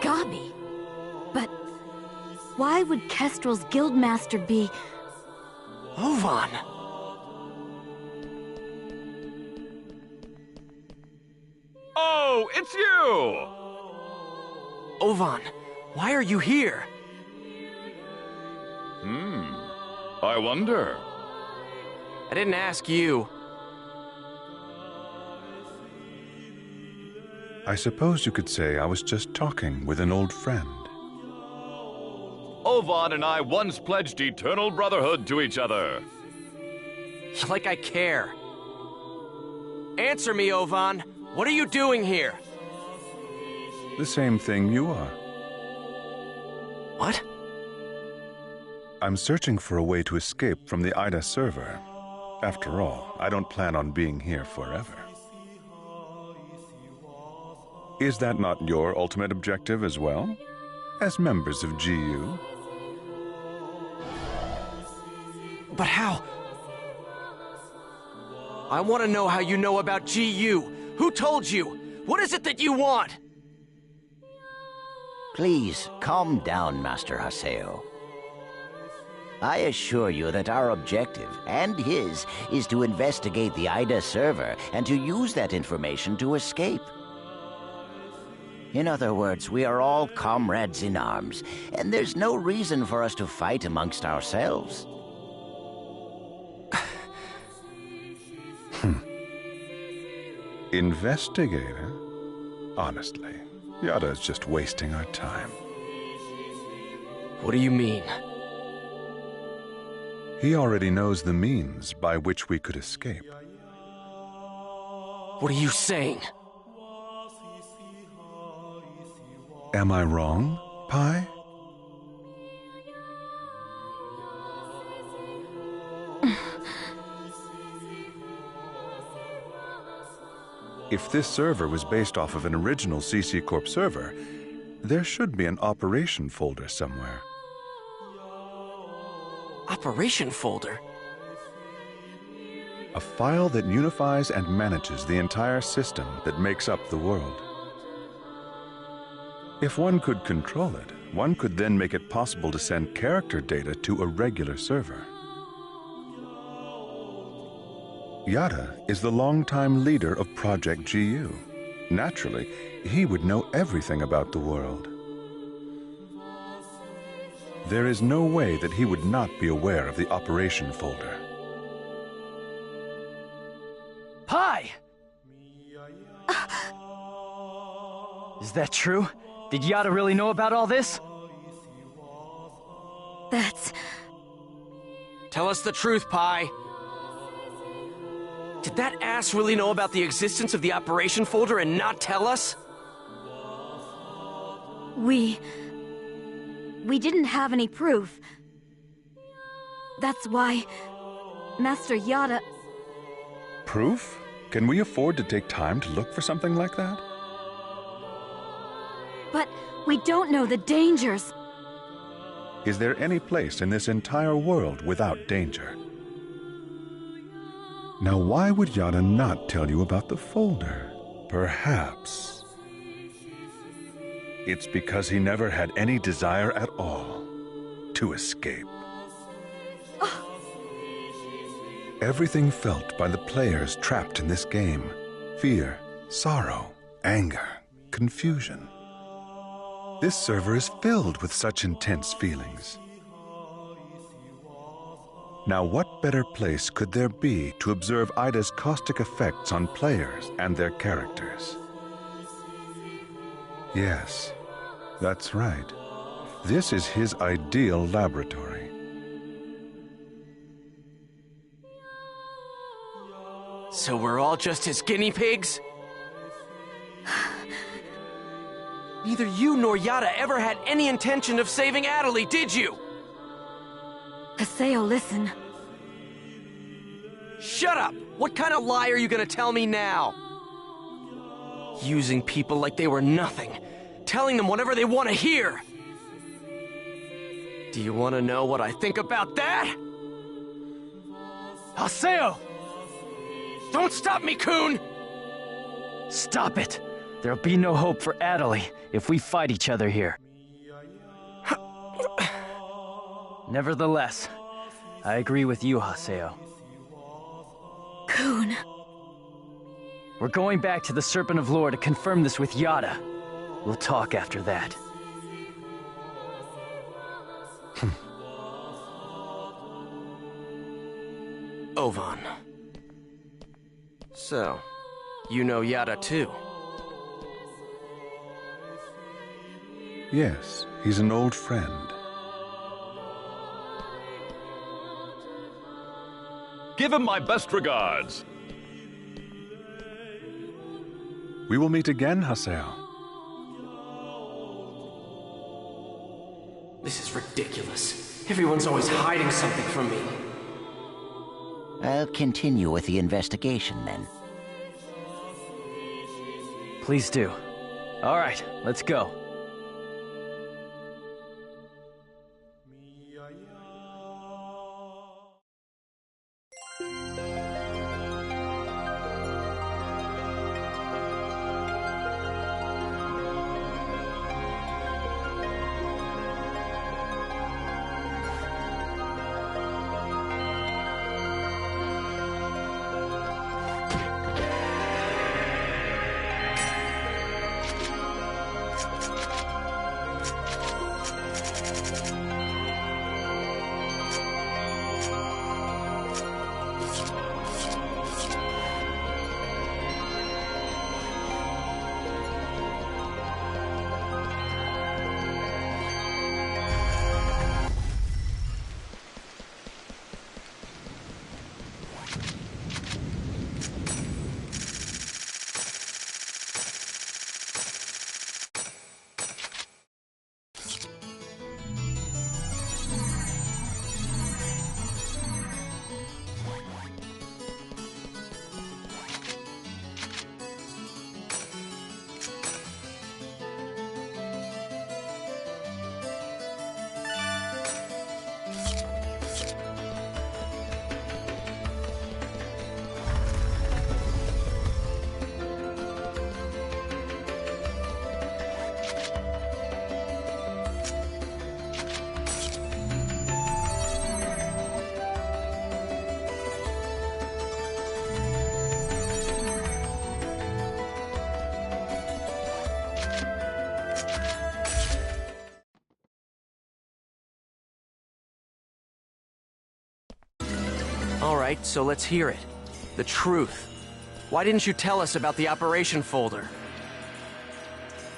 Gabi! But why would Kestrel's guildmaster be... Ovan! Oh, it's you! Ovan, why are you here? I wonder. I didn't ask you. I suppose you could say I was just talking with an old friend. Ovan and I once pledged eternal brotherhood to each other. Like I care. Answer me, Ovan. What are you doing here? The same thing you are. What? I'm searching for a way to escape from the Ida server. After all, I don't plan on being here forever. Is that not your ultimate objective as well? As members of GU? But how? I want to know how you know about GU. Who told you? What is it that you want? Please, calm down, Master Haseo. I assure you that our objective, and his, is to investigate the Ida server and to use that information to escape. In other words, we are all comrades in arms, and there's no reason for us to fight amongst ourselves. Investigator? Honestly, Yada is just wasting our time. What do you mean? He already knows the means by which we could escape. What are you saying? Am I wrong, Pi? If this server was based off of an original CC Corp server, there should be an operation folder somewhere. Operation folder? A file that unifies and manages the entire system that makes up the world. If one could control it, one could then make it possible to send character data to a regular server. Yada is the longtime leader of Project GU. Naturally, he would know everything about the world. There is no way that he would not be aware of the operation folder. Pi! Is that true? Did Yada really know about all this? That's... Tell us the truth, Pi. Did that ass really know about the existence of the operation folder and not tell us? We didn't have any proof. That's why Master Yada... Proof? Can we afford to take time to look for something like that? But we don't know the dangers. Is there any place in this entire world without danger? Now, why would Yada not tell you about the folder? Perhaps it's because he never had any desire at all to escape. Everything felt by the players trapped in this game: fear, sorrow, anger, confusion. This server is filled with such intense feelings. Now, what better place could there be to observe Ida's caustic effects on players and their characters? Yes, that's right. This is his ideal laboratory. So we're all just his guinea pigs? Neither you nor Yada ever had any intention of saving Atali, did you? Haseo, listen. Shut up! What kind of lie are you gonna tell me now? Using people like they were nothing. Telling them whatever they want to hear. Do you want to know what I think about that? Haseo! Don't stop me, Coon! Stop it! There'll be no hope for Atali if we fight each other here. Nevertheless, I agree with you, Haseo. Coon. We're going back to the Serpent of Lore to confirm this with Yada. We'll talk after that. Ovan. So, you know Yada too? Yes, he's an old friend. Give him my best regards. We will meet again, Haseo. This is ridiculous. Everyone's always hiding something from me. I'll continue with the investigation, then. Please do. All right, let's go. Alright, so let's hear it. The truth. Why didn't you tell us about the operation folder?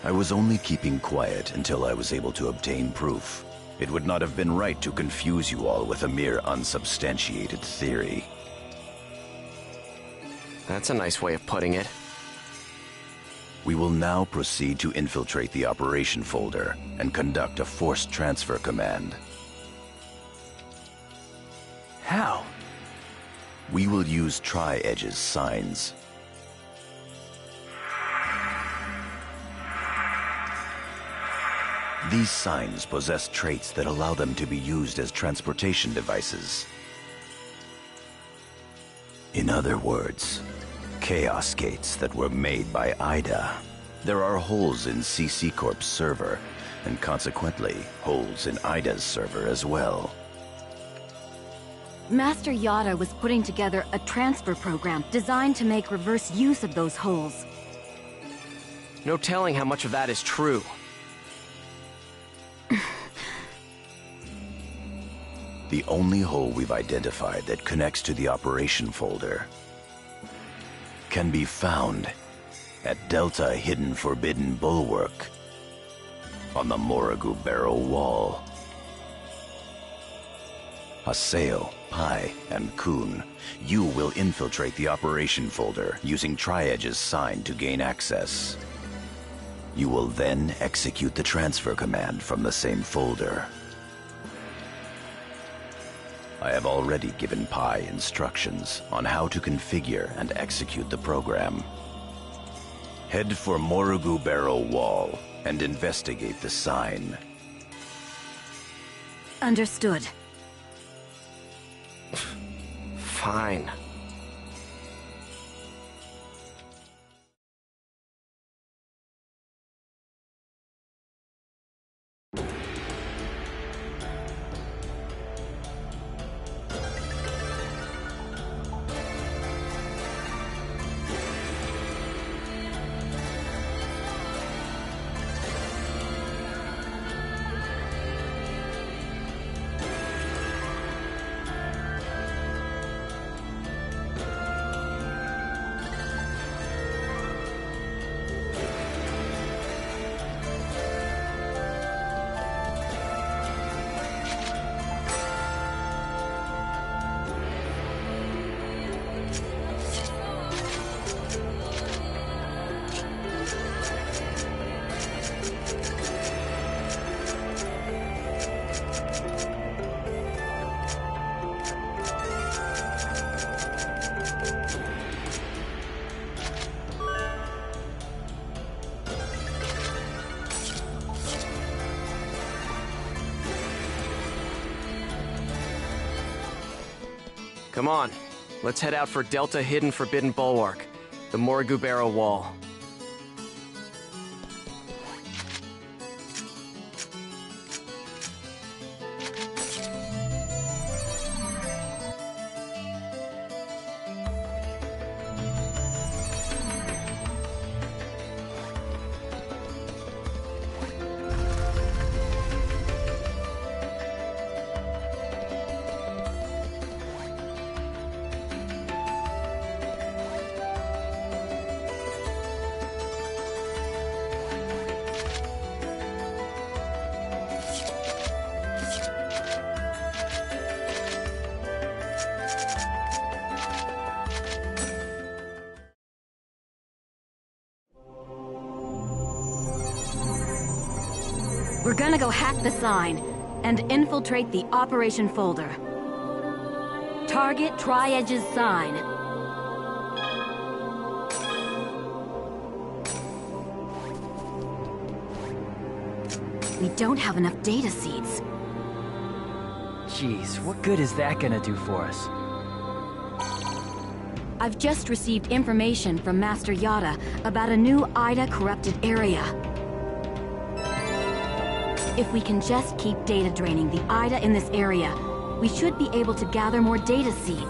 I was only keeping quiet until I was able to obtain proof. It would not have been right to confuse you all with a mere unsubstantiated theory. That's a nice way of putting it. We will now proceed to infiltrate the operation folder and conduct a forced transfer command. How? We will use Tri-Edge's signs. These signs possess traits that allow them to be used as transportation devices. In other words, Chaos Gates that were made by Ida. There are holes in CC Corp's server, and consequently, holes in Ida's server as well. Master Yada was putting together a transfer program designed to make reverse use of those holes. No telling how much of that is true. The only hole we've identified that connects to the operation folder can be found at Delta Hidden Forbidden Bulwark on the Morrigu Barrow Wall. Haseo, Pai, and Kun, you will infiltrate the operation folder using Tri-Edge's sign to gain access. You will then execute the transfer command from the same folder. I have already given Pai instructions on how to configure and execute the program. Head for Morrigu Barrow Wall and investigate the sign. Understood. Fine. Come on, let's head out for Delta Hidden Forbidden Bulwark, the Morrigu Barrow Wall. We're gonna go hack the sign and infiltrate the operation folder. Target Tri-Edge's sign. We don't have enough data seeds. Jeez, what good is that gonna do for us? I've just received information from Master Yada about a new Ida corrupted area. If we can just keep data draining the Ida in this area, we should be able to gather more data seeds.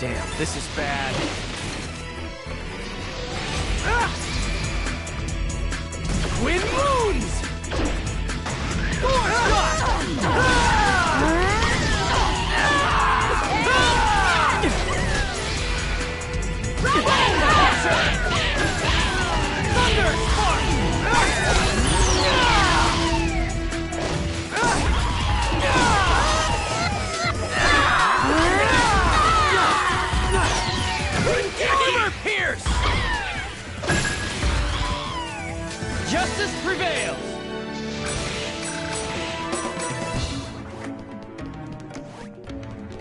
Damn, this is bad. Ah! Twin moons! Force shot! Thunder spark! Armor pierce! Justice prevails!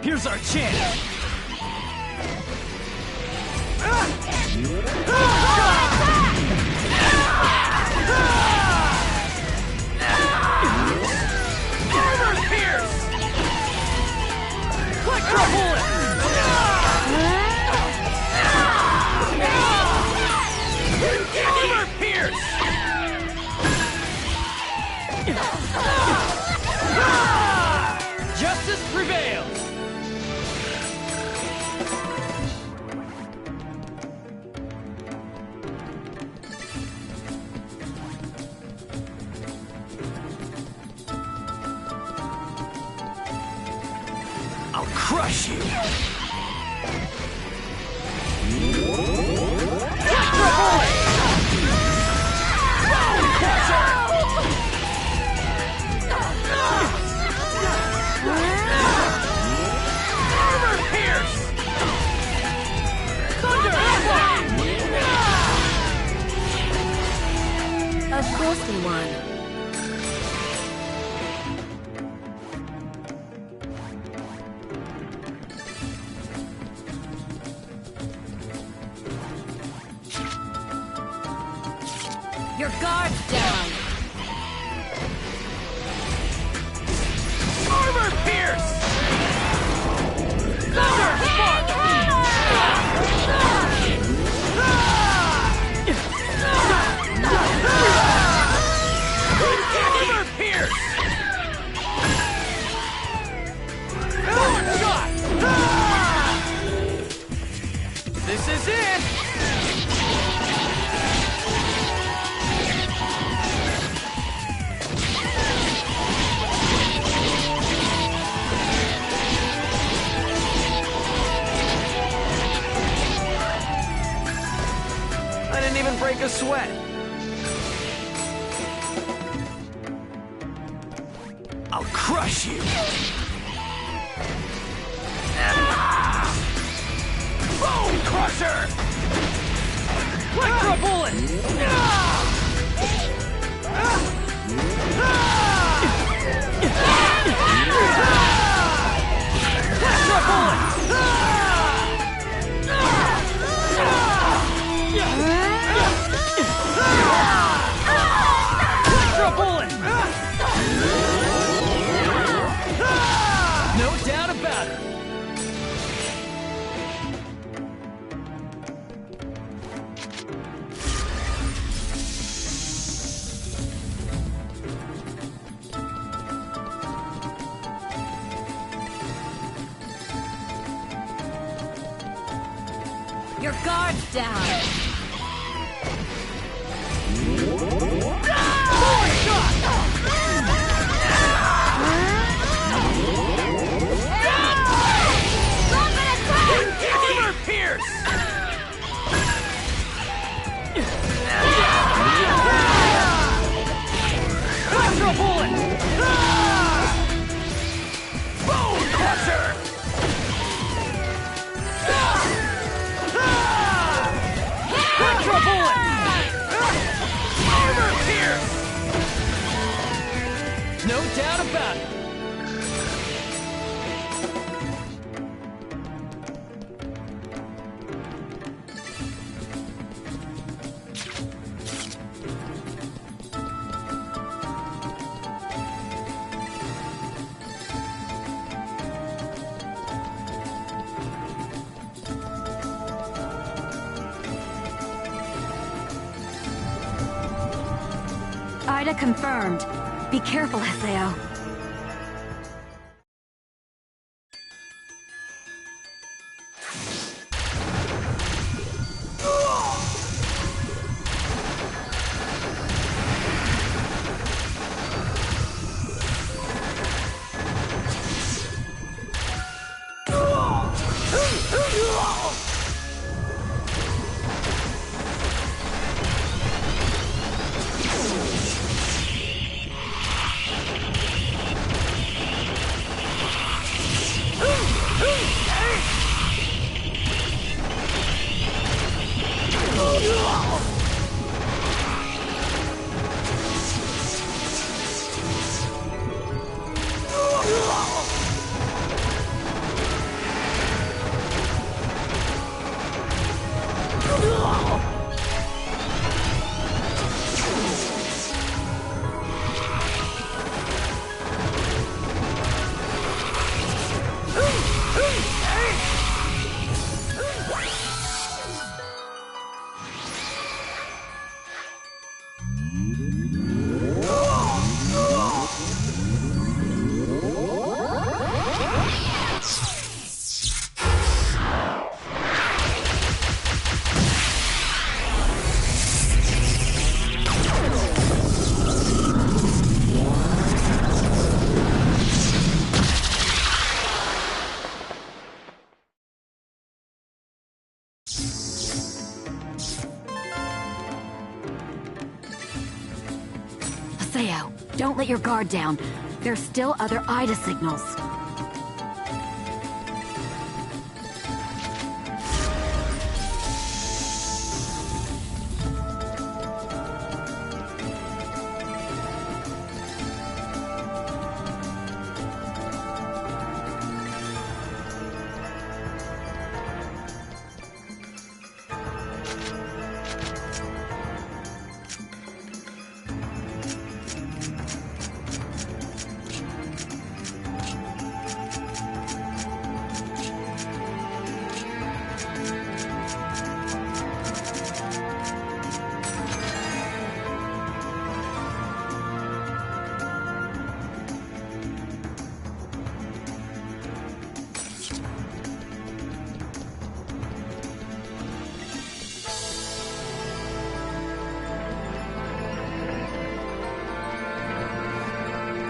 Here's our chance! Armor pierce! Electro bullet! Armor pierce! Justice prevails! I'll crush you! Electro bullet! Bone crusher! Armor pierce! Thunder spark! Of course we won. Your guard's down! Armor pierce! Thunder spark! Armor pierce! Forward shot! This is it! I didn't even break a sweat. I'll crush you. Bone crusher! Electro bullet! Electro bullet! Electro bullet! No doubt about it. Your guard's down! Forward shot! Armor pierce! Electro bullet! Bone crusher! Electro bullet! Armor pierce! No doubt about it. Ida confirmed. Be careful, Haseo. don't let your guard down. There's still other Ida signals.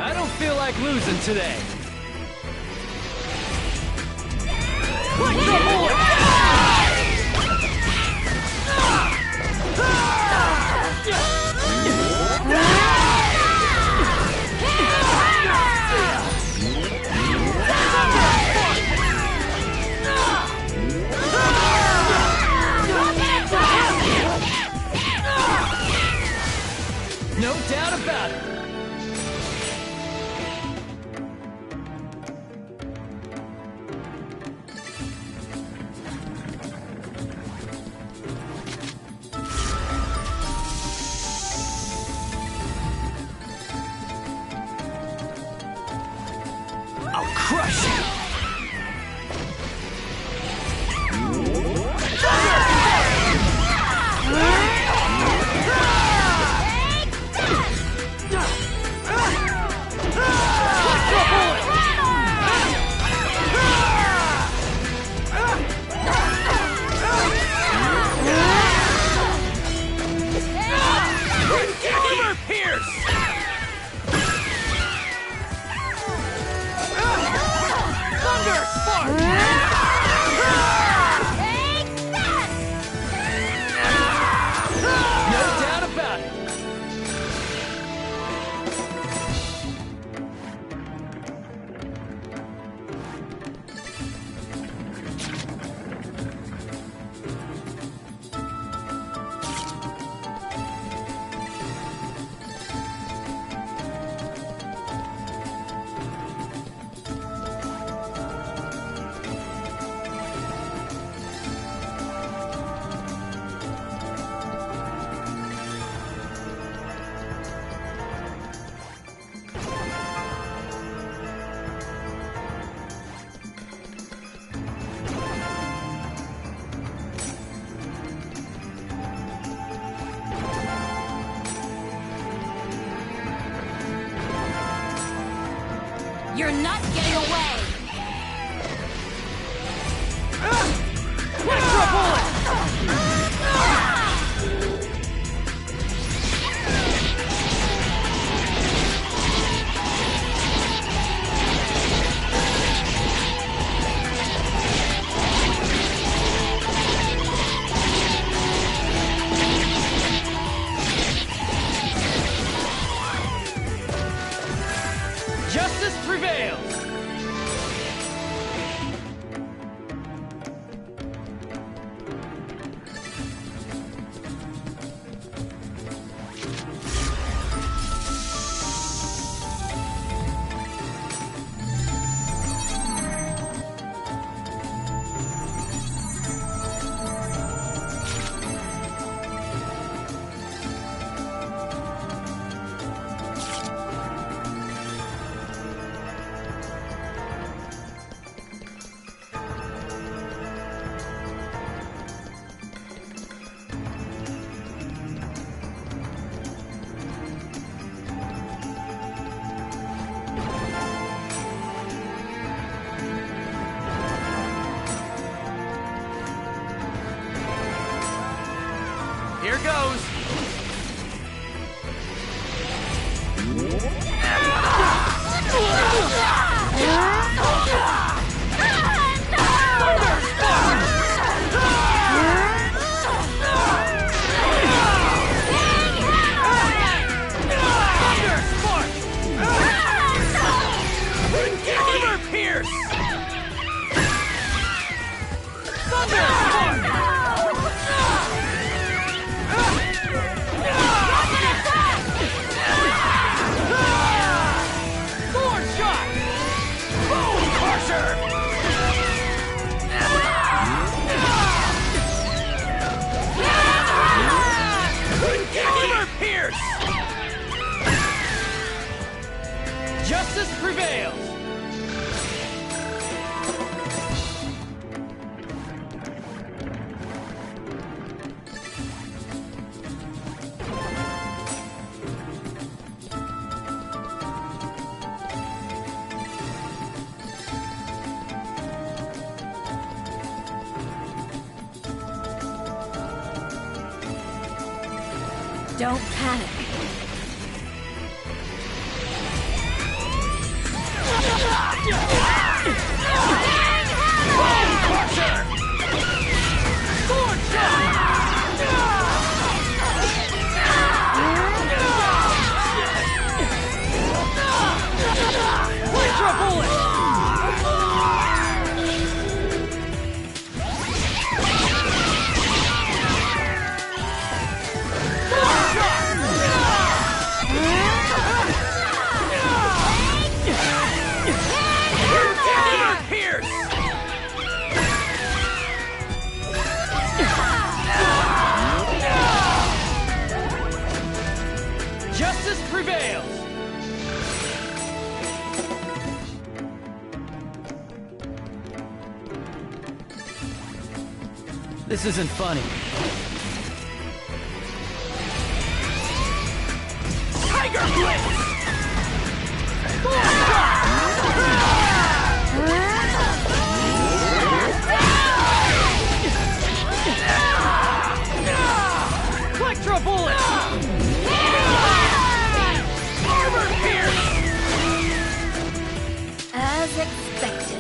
I don't feel like losing today. No doubt about it. I'll crush you! Armor pierce! Thunder spark! No doubt about it. You're not getting away! Extra bullet! Justice prevails! Here goes! Thunder spark! Justice prevails! Don't panic. Justice prevails! This isn't funny. Tiger Blitz! Electro Bullet! Armor Pierce! As expected.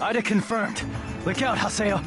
Ida confirmed. Look out, Haseo.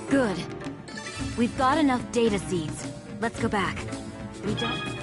Good. We've got enough data seeds. Let's go back. We don't...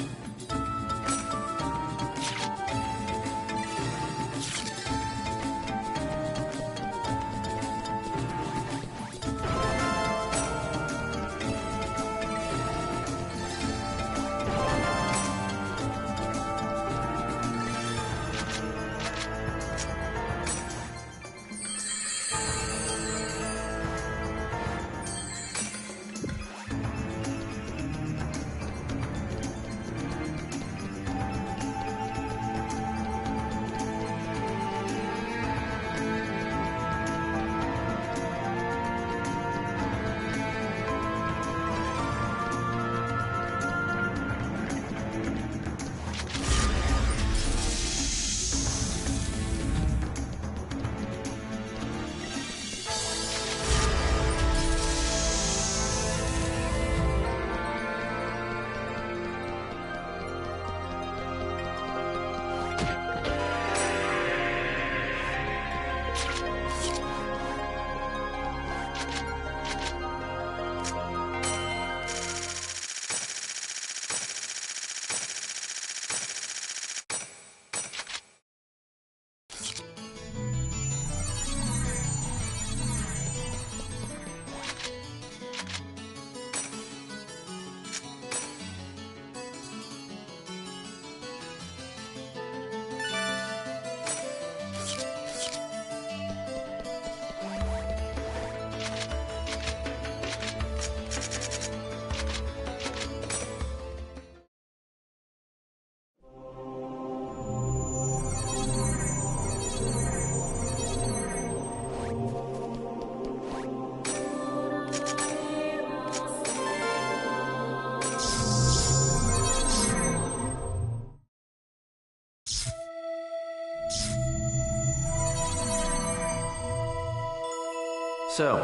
So,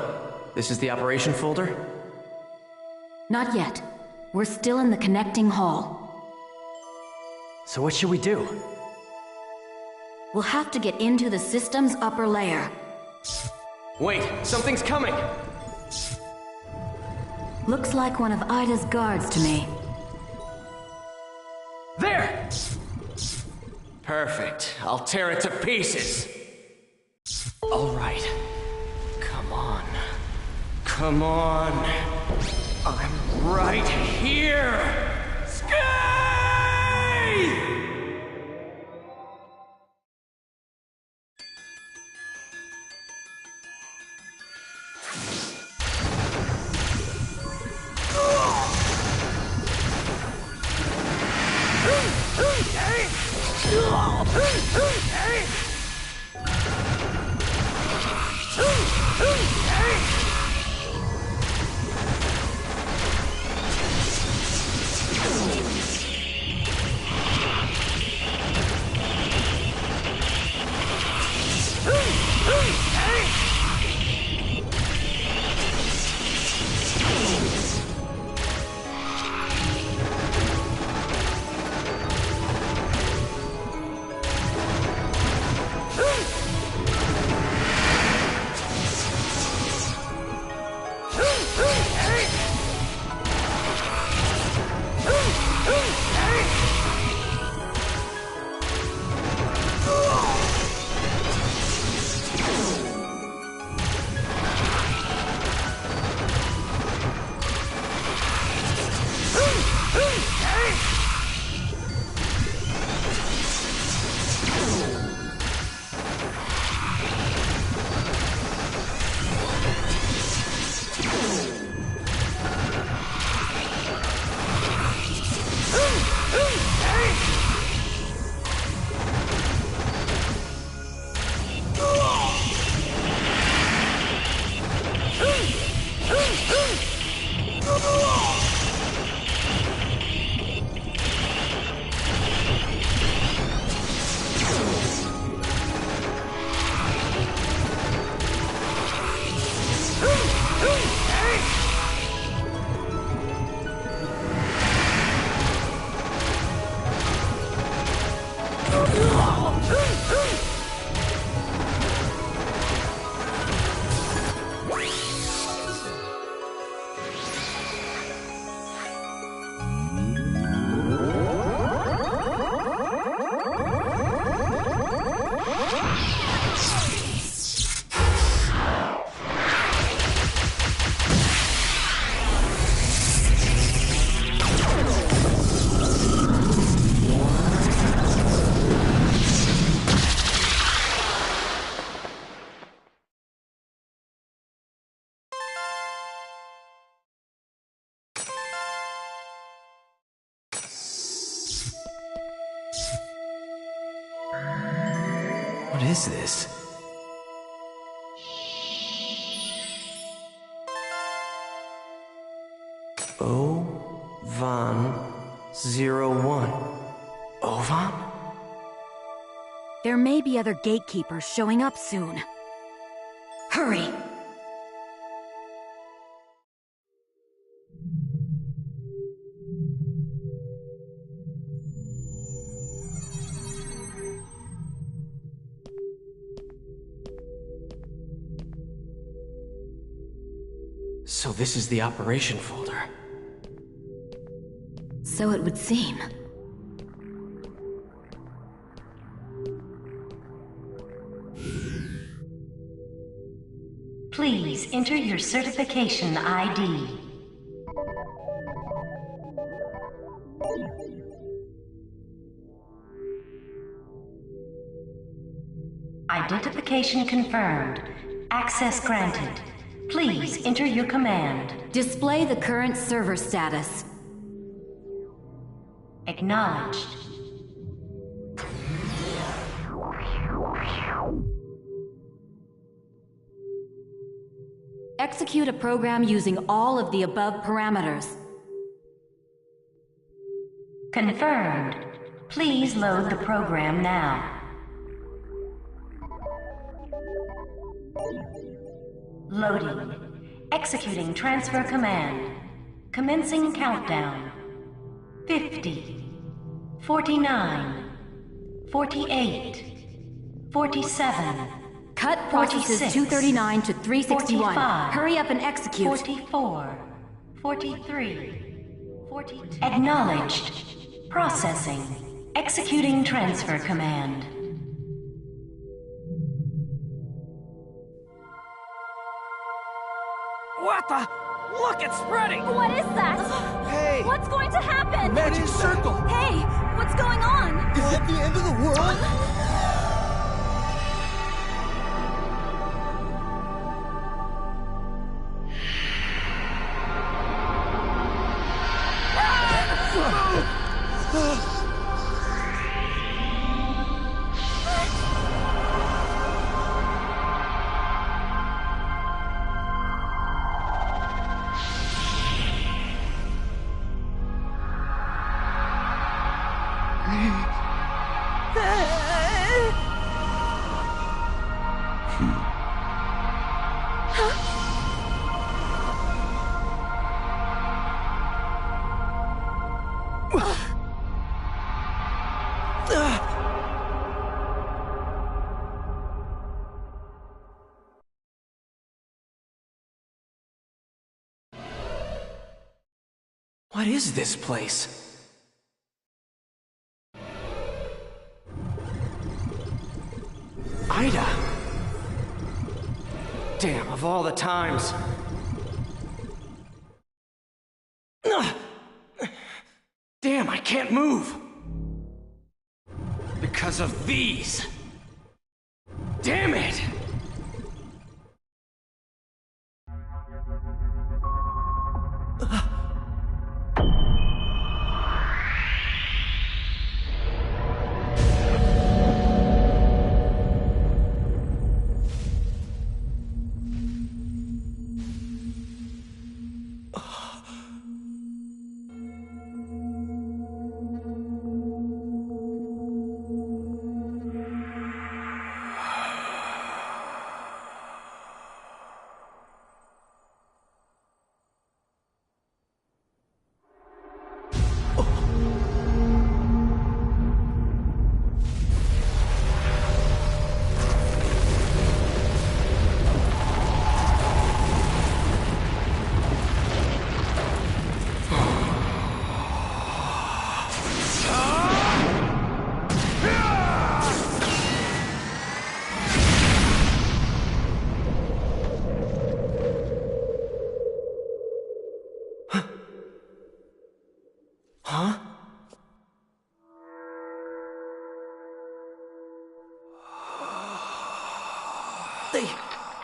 this is the operation folder? Not yet. We're still in the connecting hall. So what should we do? We'll have to get into the system's upper layer. Wait, something's coming! Looks like one of Ida's guards to me. There! Perfect. I'll tear it to pieces. All right. Come on. Come on. I'm right here! Skye! What is this? O-Van-01. Ovan? There may be other gatekeepers showing up soon. Hurry! So this is the operation folder. So it would seem. Please enter your certification ID. Identification confirmed. Access granted. Please enter your command. Display the current server status. Acknowledged. Execute a program using all of the above parameters. Confirmed. Please load the program now. Loading. Executing transfer command. Commencing countdown. 50. 49. 48. 47. Cut processes 239 to 361. 45, Hurry up and execute. 44. 43. 42. Acknowledged. Processing. Executing transfer command. What the? Look, it's spreading! What is that? Hey! What's going to happen? Magic circle! Hey, what's going on? Is it the end of the world? What is this place? Ida! Damn, of all the times. Damn, I can't move! Because of these! Damn it! Huh?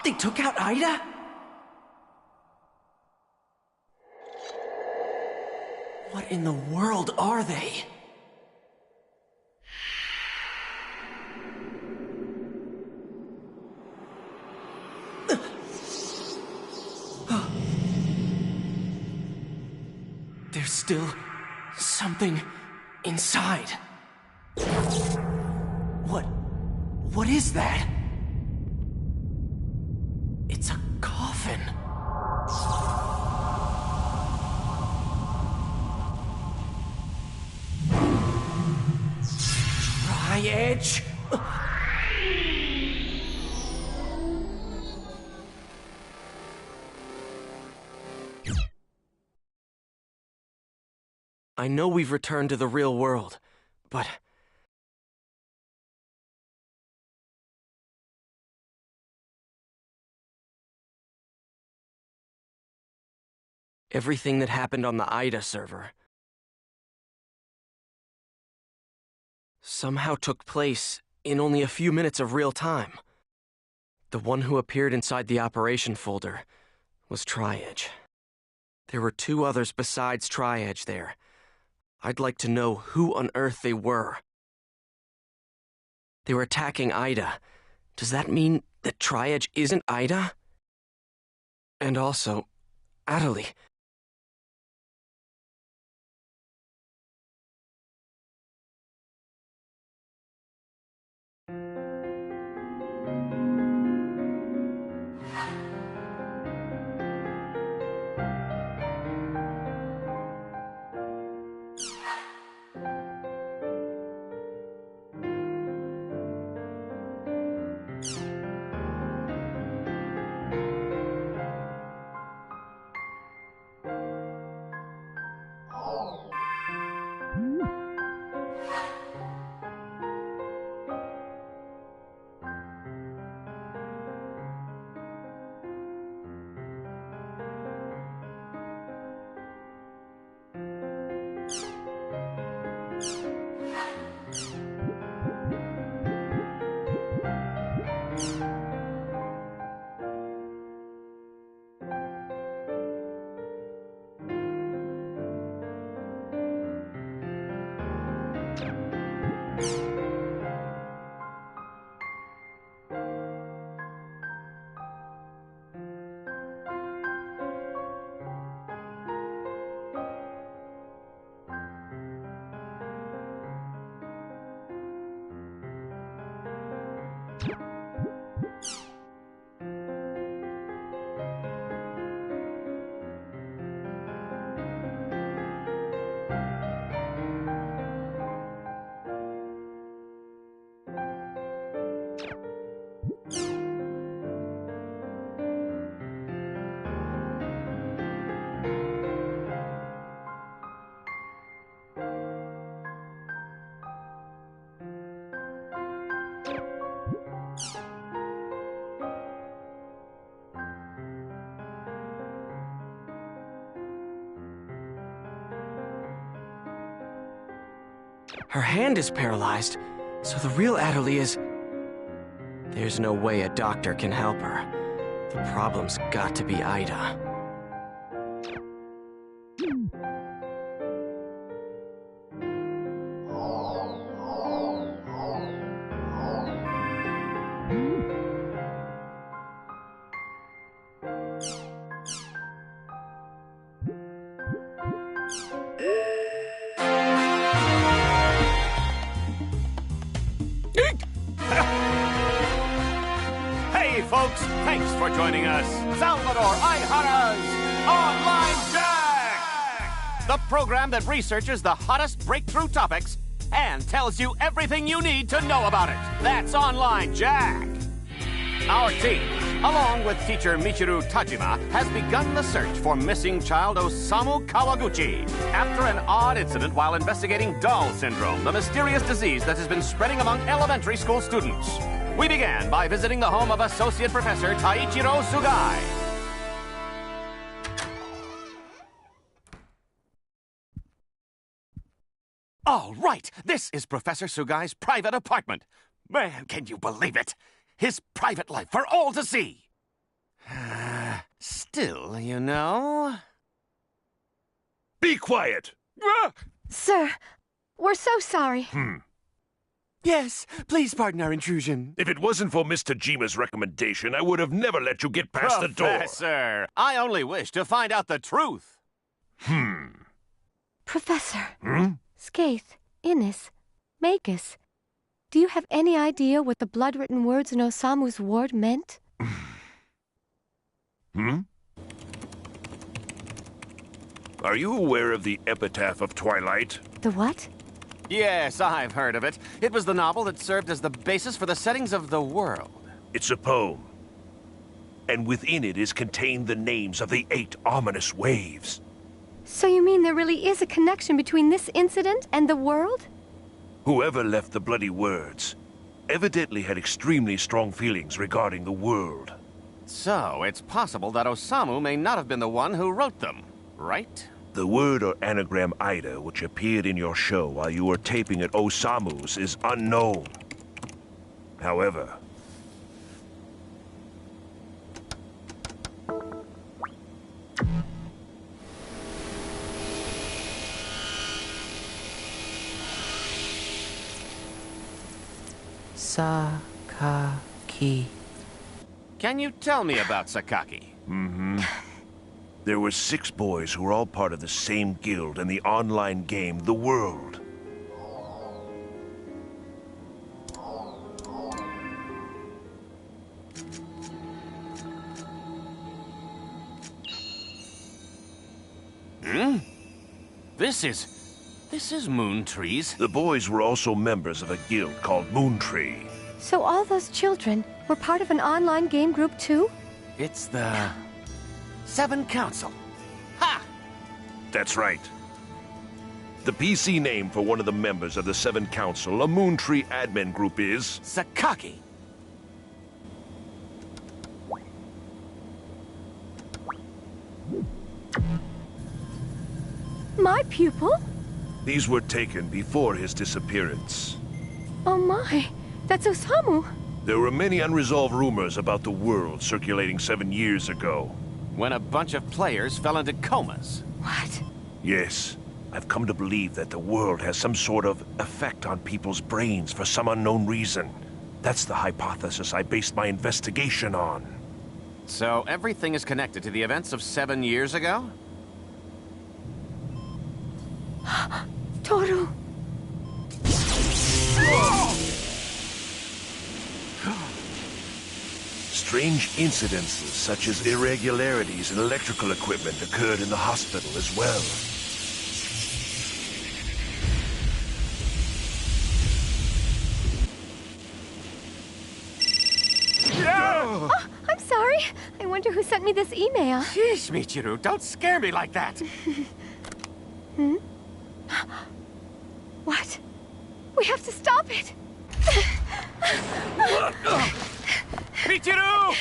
They took out Ida? What in the world are they? There's still something inside. What is that? It's a coffin. Tri-Edge? I know we've returned to the real world, but... everything that happened on the Ida server somehow took place in only a few minutes of real time. The one who appeared inside the operation folder was Tri-Edge. There were two others besides Tri-Edge there. I'd like to know who on earth they were. They were attacking Ida. Does that mean that Tri-Edge isn't Ida? And also, Adelie. Her hand is paralyzed, so the real Adderley is... There's no way a doctor can help her. The problem's got to be Ida. Hey, folks, thanks for joining us. Salvador Ihara's Online Jack! The program that researches the hottest breakthrough topics and tells you everything you need to know about it. That's Online Jack. Our team, along with teacher Michiru Tajima, has begun the search for missing child Osamu Kawaguchi after an odd incident while investigating Doll Syndrome, the mysterious disease that has been spreading among elementary school students. We began by visiting the home of Associate Professor Taichiro Sugai. All right, this is Professor Sugai's private apartment. Man, can you believe it? His private life for all to see. Still, you know... Be quiet! Sir, we're so sorry. Yes, please pardon our intrusion. If it wasn't for Miss Tajima's recommendation, I would have never let you get past the door. Professor, I only wish to find out the truth. Professor. Skaith, Innis, Magus, do you have any idea what the blood-written words in Osamu's ward meant? Are you aware of the Epitaph of Twilight? The what? Yes, I've heard of it. It was the novel that served as the basis for the settings of the world. It's a poem. And within it is contained the names of the 8 ominous waves. So you mean there really is a connection between this incident and the world? Whoever left the bloody words evidently had extremely strong feelings regarding the world. So, it's possible that Osamu may not have been the one who wrote them, right? The word or anagram Ida, which appeared in your show while you were taping at Osamu's, is unknown. However... Sakaki. Can you tell me about Sakaki? There were 6 boys who were all part of the same guild in the online game, The World. This is Moon Trees. The boys were also members of a guild called Moon Tree. So all those children were part of an online game group too? It's the... 7 Council. Ha! That's right. The PC name for one of the members of the 7 Council, a Moon Tree admin group, is... Sakaki. My pupil? These were taken before his disappearance. Oh my, that's Osamu. There were many unresolved rumors about the world circulating 7 years ago. When a bunch of players fell into comas. What? Yes. I've come to believe that the world has some sort of effect on people's brains for some unknown reason. That's the hypothesis I based my investigation on. So everything is connected to the events of 7 years ago? Toru! Strange incidences such as irregularities in electrical equipment occurred in the hospital as well. Oh, I'm sorry. I wonder who sent me this email. Sheesh, Michiru, don't scare me like that. Hmm? What? We have to stop it. Michiru!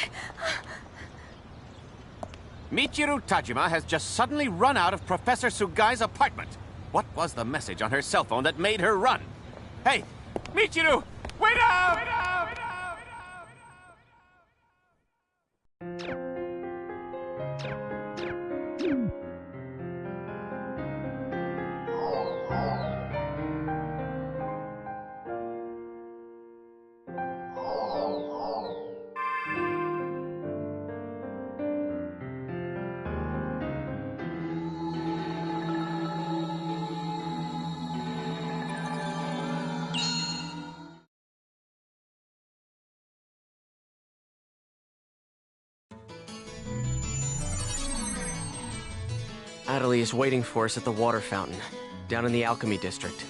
Michiru Tajima has just suddenly run out of Professor Sugai's apartment. What was the message on her cell phone that made her run? Hey, Michiru, wait up! Wait up! Wait up! Natalie is waiting for us at the water fountain, down in the Alchemy District.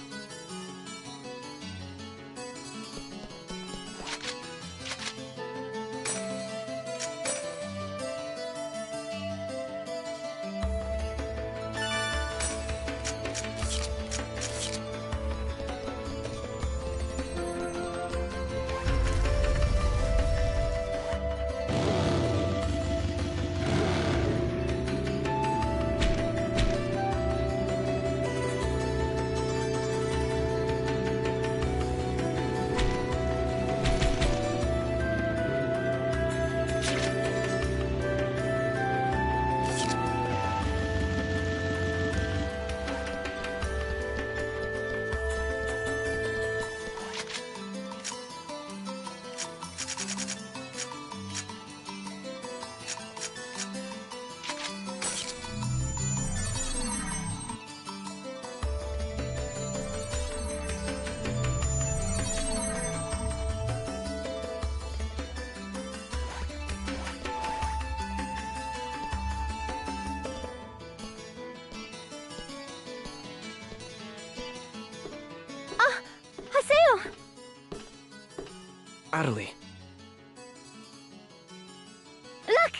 Natalie. Look!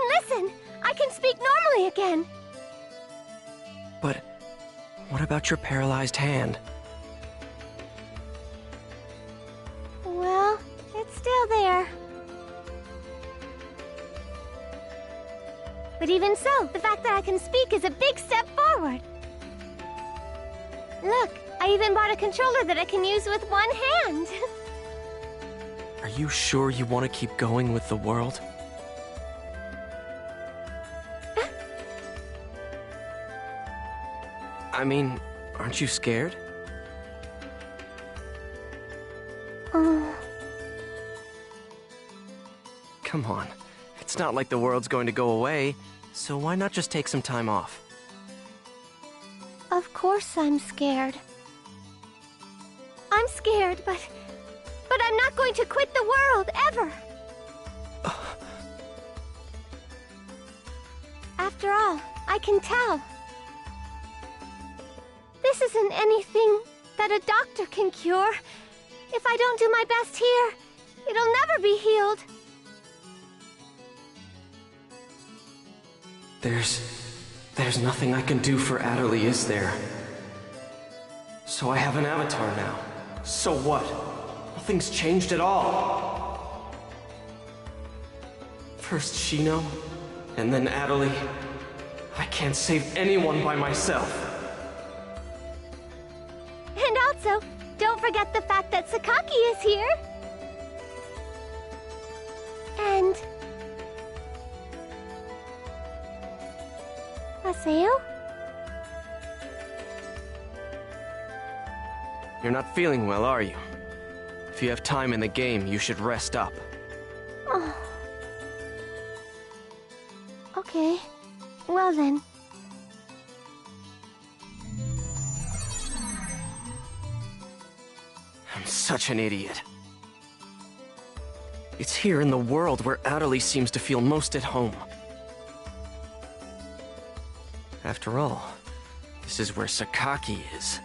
Listen! I can speak normally again! But what about your paralyzed hand? Well, it's still there. But even so, the fact that I can speak is a big step forward. Look, I even bought a controller that I can use with one hand. Are you sure you want to keep going with the world? Aren't you scared? Come on. It's not like the world's going to go away, so why not just take some time off? Of course I'm scared. I'm scared, but I'm not going to quit the world, ever! After all, I can tell. This isn't anything that a doctor can cure. If I don't do my best here, it'll never be healed. There's nothing I can do for Adderley, is there? So I have an avatar now. So what? Nothing's changed at all. First Shino, and then Adderley. I can't save anyone by myself. And also, don't forget the fact that Sakaki is here. And Haseo? You're not feeling well, are you? If you have time in the game, you should rest up. Oh. Okay. Well then. I'm such an idiot. It's here in the world where Adderley seems to feel most at home. After all, this is where Sakaki is.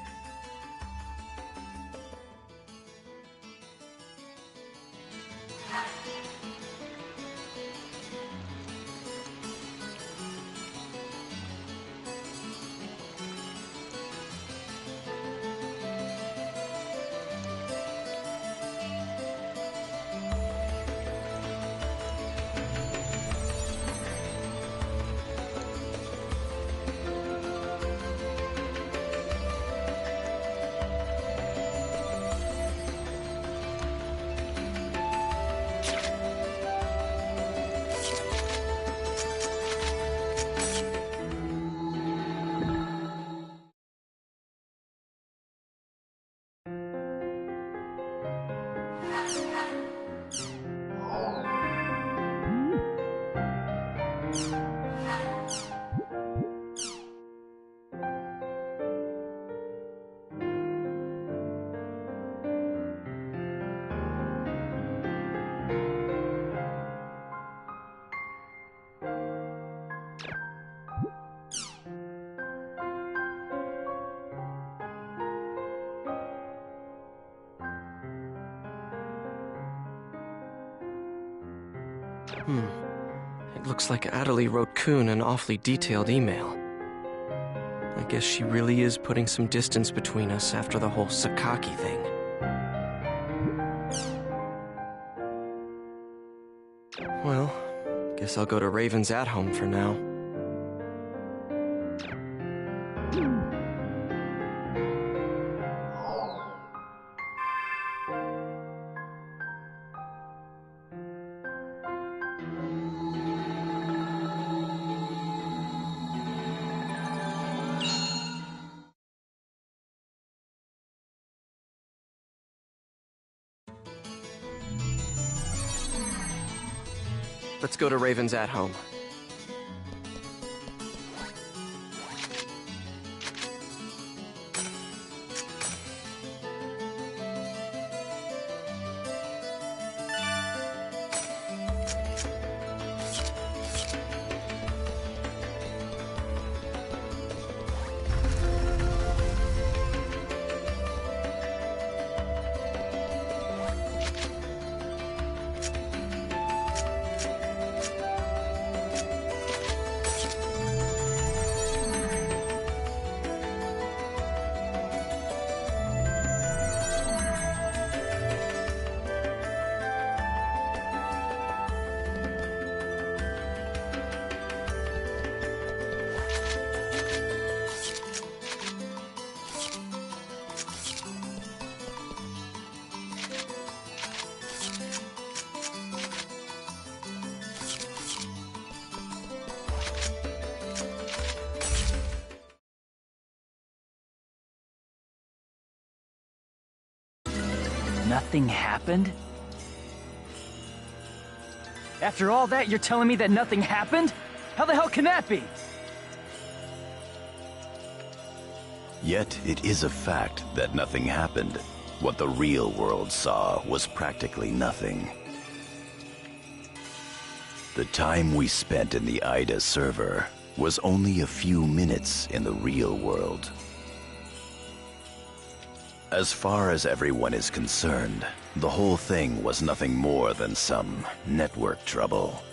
It looks like Adderley wrote Kuhn an awfully detailed email. I guess she really is putting some distance between us after the whole Sakaki thing. Well, guess I'll go to Raven's at-home for now. Let's go to Raven's at-home. Nothing happened? After all that, you're telling me that nothing happened? How the hell can that be? Yet it is a fact that nothing happened. What the real world saw was practically nothing. The time we spent in the Ida server was only a few minutes in the real world. As far as everyone is concerned, the whole thing was nothing more than some network trouble.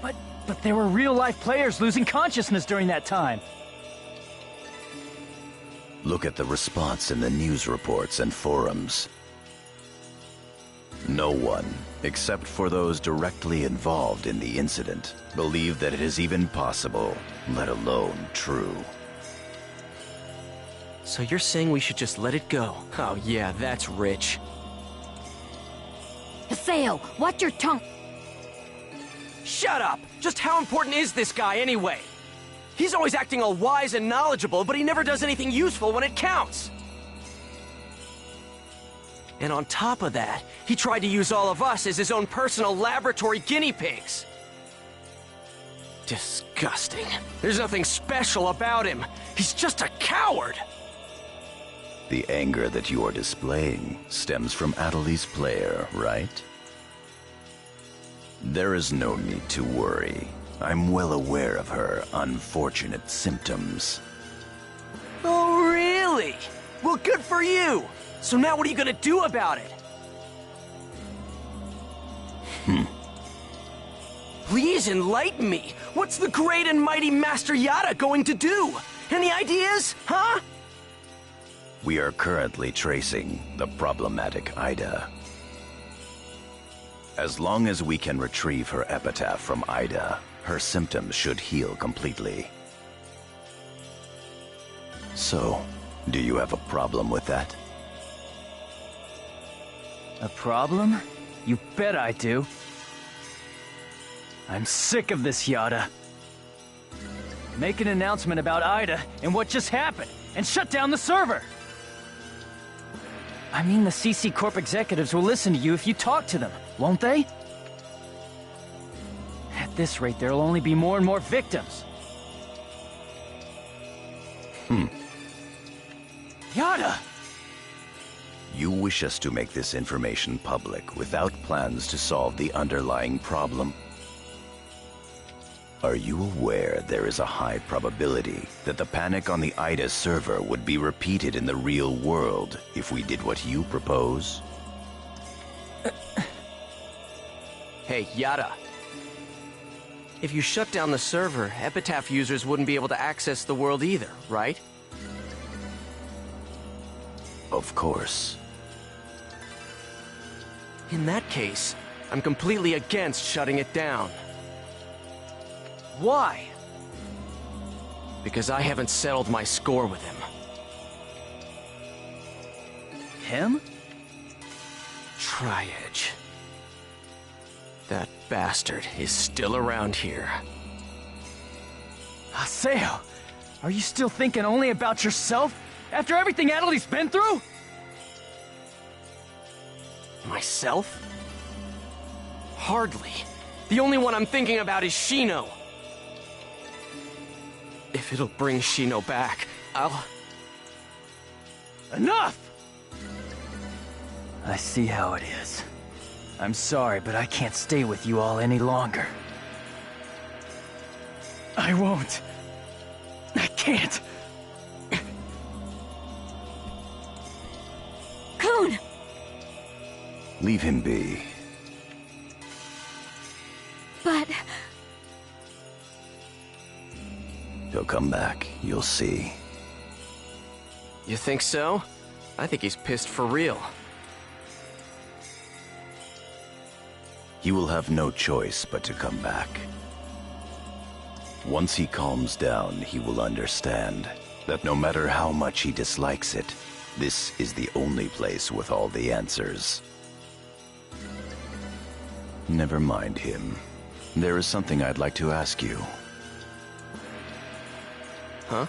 But there were real-life players losing consciousness during that time. Look at the response in the news reports and forums. No one, except for those directly involved in the incident, believe that it is even possible, let alone true. So you're saying we should just let it go? Oh yeah, that's rich. Haseo, watch your tongue! Shut up! Just how important is this guy anyway? He's always acting all wise and knowledgeable, but he never does anything useful when it counts. And on top of that, he tried to use all of us as his own personal laboratory guinea pigs. Disgusting. There's nothing special about him. He's just a coward. The anger that you are displaying stems from Atali's player, right? There is no need to worry. I'm well aware of her unfortunate symptoms. Oh, really? Well, good for you! So now what are you gonna do about it? Please enlighten me! What's the great and mighty Master Yada going to do? Any ideas, huh? We are currently tracing the problematic Ida. As long as we can retrieve her epitaph from Ida, her symptoms should heal completely. So, do you have a problem with that? A problem? You bet I do. I'm sick of this, Yada. Make an announcement about Ida and what just happened, and shut down the server! I mean, the CC Corp executives will listen to you if you talk to them, won't they? At this rate, there'll only be more and more victims. Yada! You wish us to make this information public without plans to solve the underlying problem? Are you aware there is a high probability that the panic on the Ida server would be repeated in the real world if we did what you propose? Hey, Yada. If you shut down the server, Epitaph users wouldn't be able to access the world either, right? Of course. In that case, I'm completely against shutting it down. Why? Because I haven't settled my score with him. Him? Tri-Edge. That bastard is still around here. Haseo, are you still thinking only about yourself? After everything Atali's been through? Myself? Hardly. The only one I'm thinking about is Shino. If it'll bring Shino back, I'll... Enough! I see how it is. I'm sorry, but I can't stay with you all any longer. I won't. I can't. Kun! Leave him be. But... He'll come back, you'll see. You think so? I think he's pissed for real. He will have no choice but to come back. Once he calms down, he will understand that no matter how much he dislikes it, this is the only place with all the answers. Never mind him. There is something I'd like to ask you. Huh?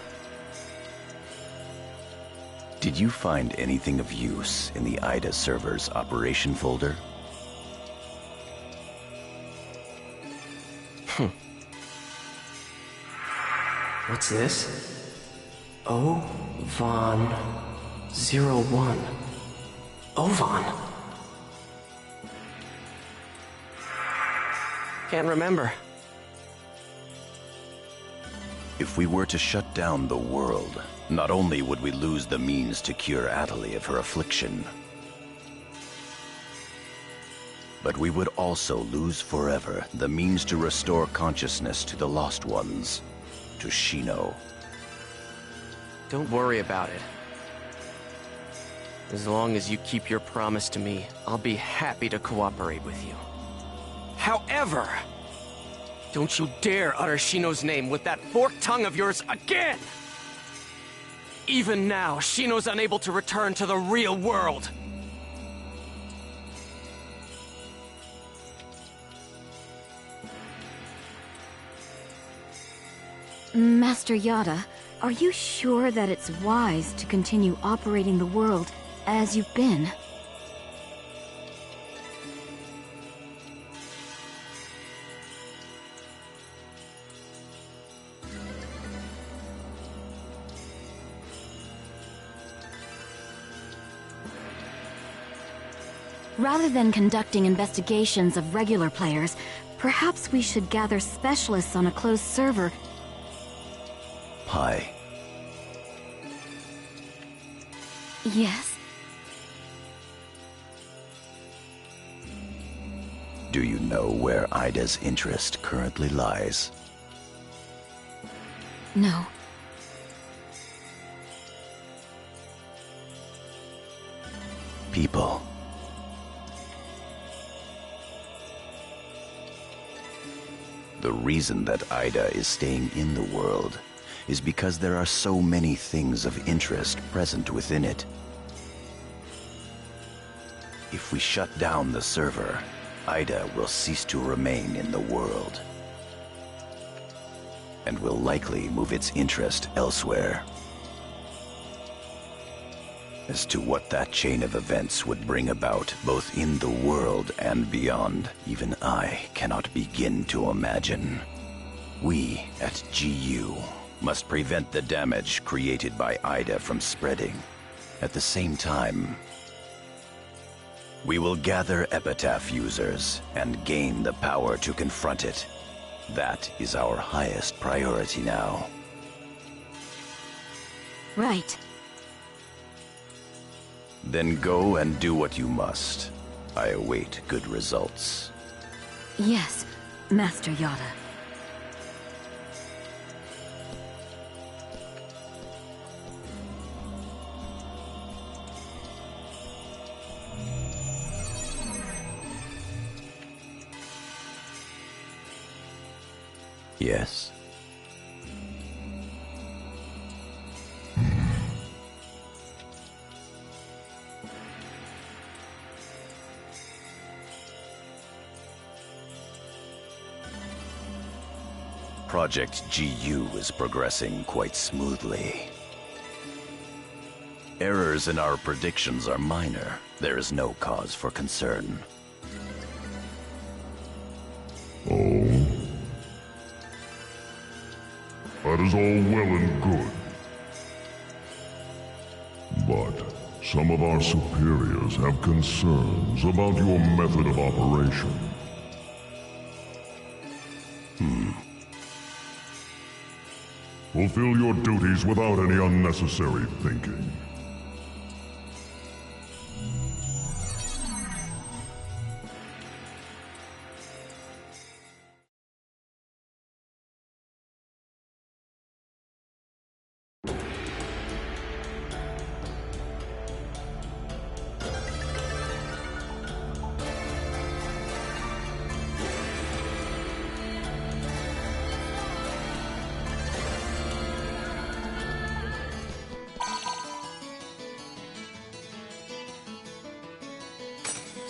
Did you find anything of use in the Ida server's operation folder? What's this? Von 01. Ovan? Can't remember. If we were to shut down the world, not only would we lose the means to cure Atali of her affliction, but we would also lose forever the means to restore consciousness to the lost ones, to Shino. Don't worry about it. As long as you keep your promise to me, I'll be happy to cooperate with you. However, don't you dare utter Shino's name with that forked tongue of yours again! Even now, Shino's unable to return to the real world. Master Yada, are you sure that it's wise to continue operating the world as you've been? Rather than conducting investigations of regular players, perhaps we should gather specialists on a closed server. Pi. Yes? Do you know where Ida's interest currently lies? No. People. The reason that Ida is staying in the world is because there are so many things of interest present within it. If we shut down the server, Ida will cease to remain in the world, and will likely move its interest elsewhere. As to what that chain of events would bring about, both in the world and beyond, even I cannot begin to imagine. We at GU must prevent the damage created by Ida from spreading. At the same time, we will gather Epitaph users and gain the power to confront it. That is our highest priority now. Right. Then go and do what you must. I await good results. Yes, Master Yada. Yes. Project GU is progressing quite smoothly. Errors in our predictions are minor. There is no cause for concern. Oh? That is all well and good. But some of our superiors have concerns about your method of operation. Fulfill your duties without any unnecessary thinking.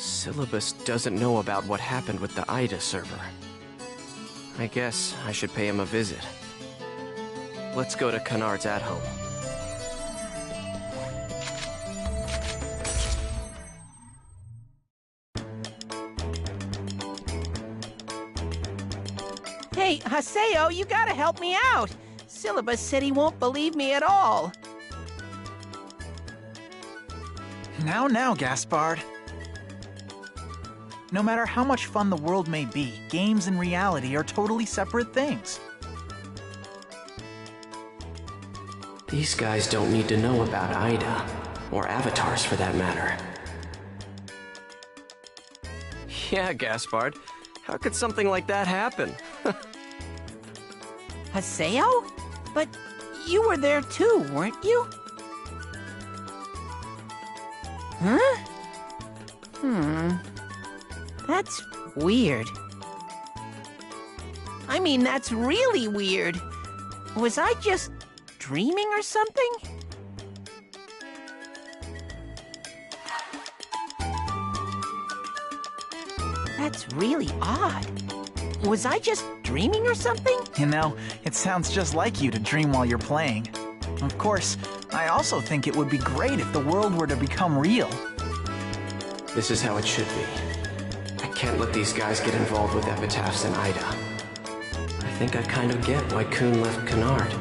Syllabus doesn't know about what happened with the Ida server. I guess I should pay him a visit. Let's go to Kennard's at-home. Hey, Haseo, you gotta help me out. Syllabus said he won't believe me at all. Now, Gaspard. No matter how much fun the world may be, games and reality are totally separate things. These guys don't need to know about Ida, or avatars for that matter. Yeah, Gaspard. How could something like that happen? Haseo? But you were there too, weren't you? Huh? That's weird. I mean, that's really weird. Was I just dreaming or something? That's really odd. Was I just dreaming or something? You know, it sounds just like you to dream while you're playing. Of course, I also think it would be great if the world were to become real. This is how it should be. I can't let these guys get involved with epitaphs and Ida. I think I kind of get why Kuhn left Kennard,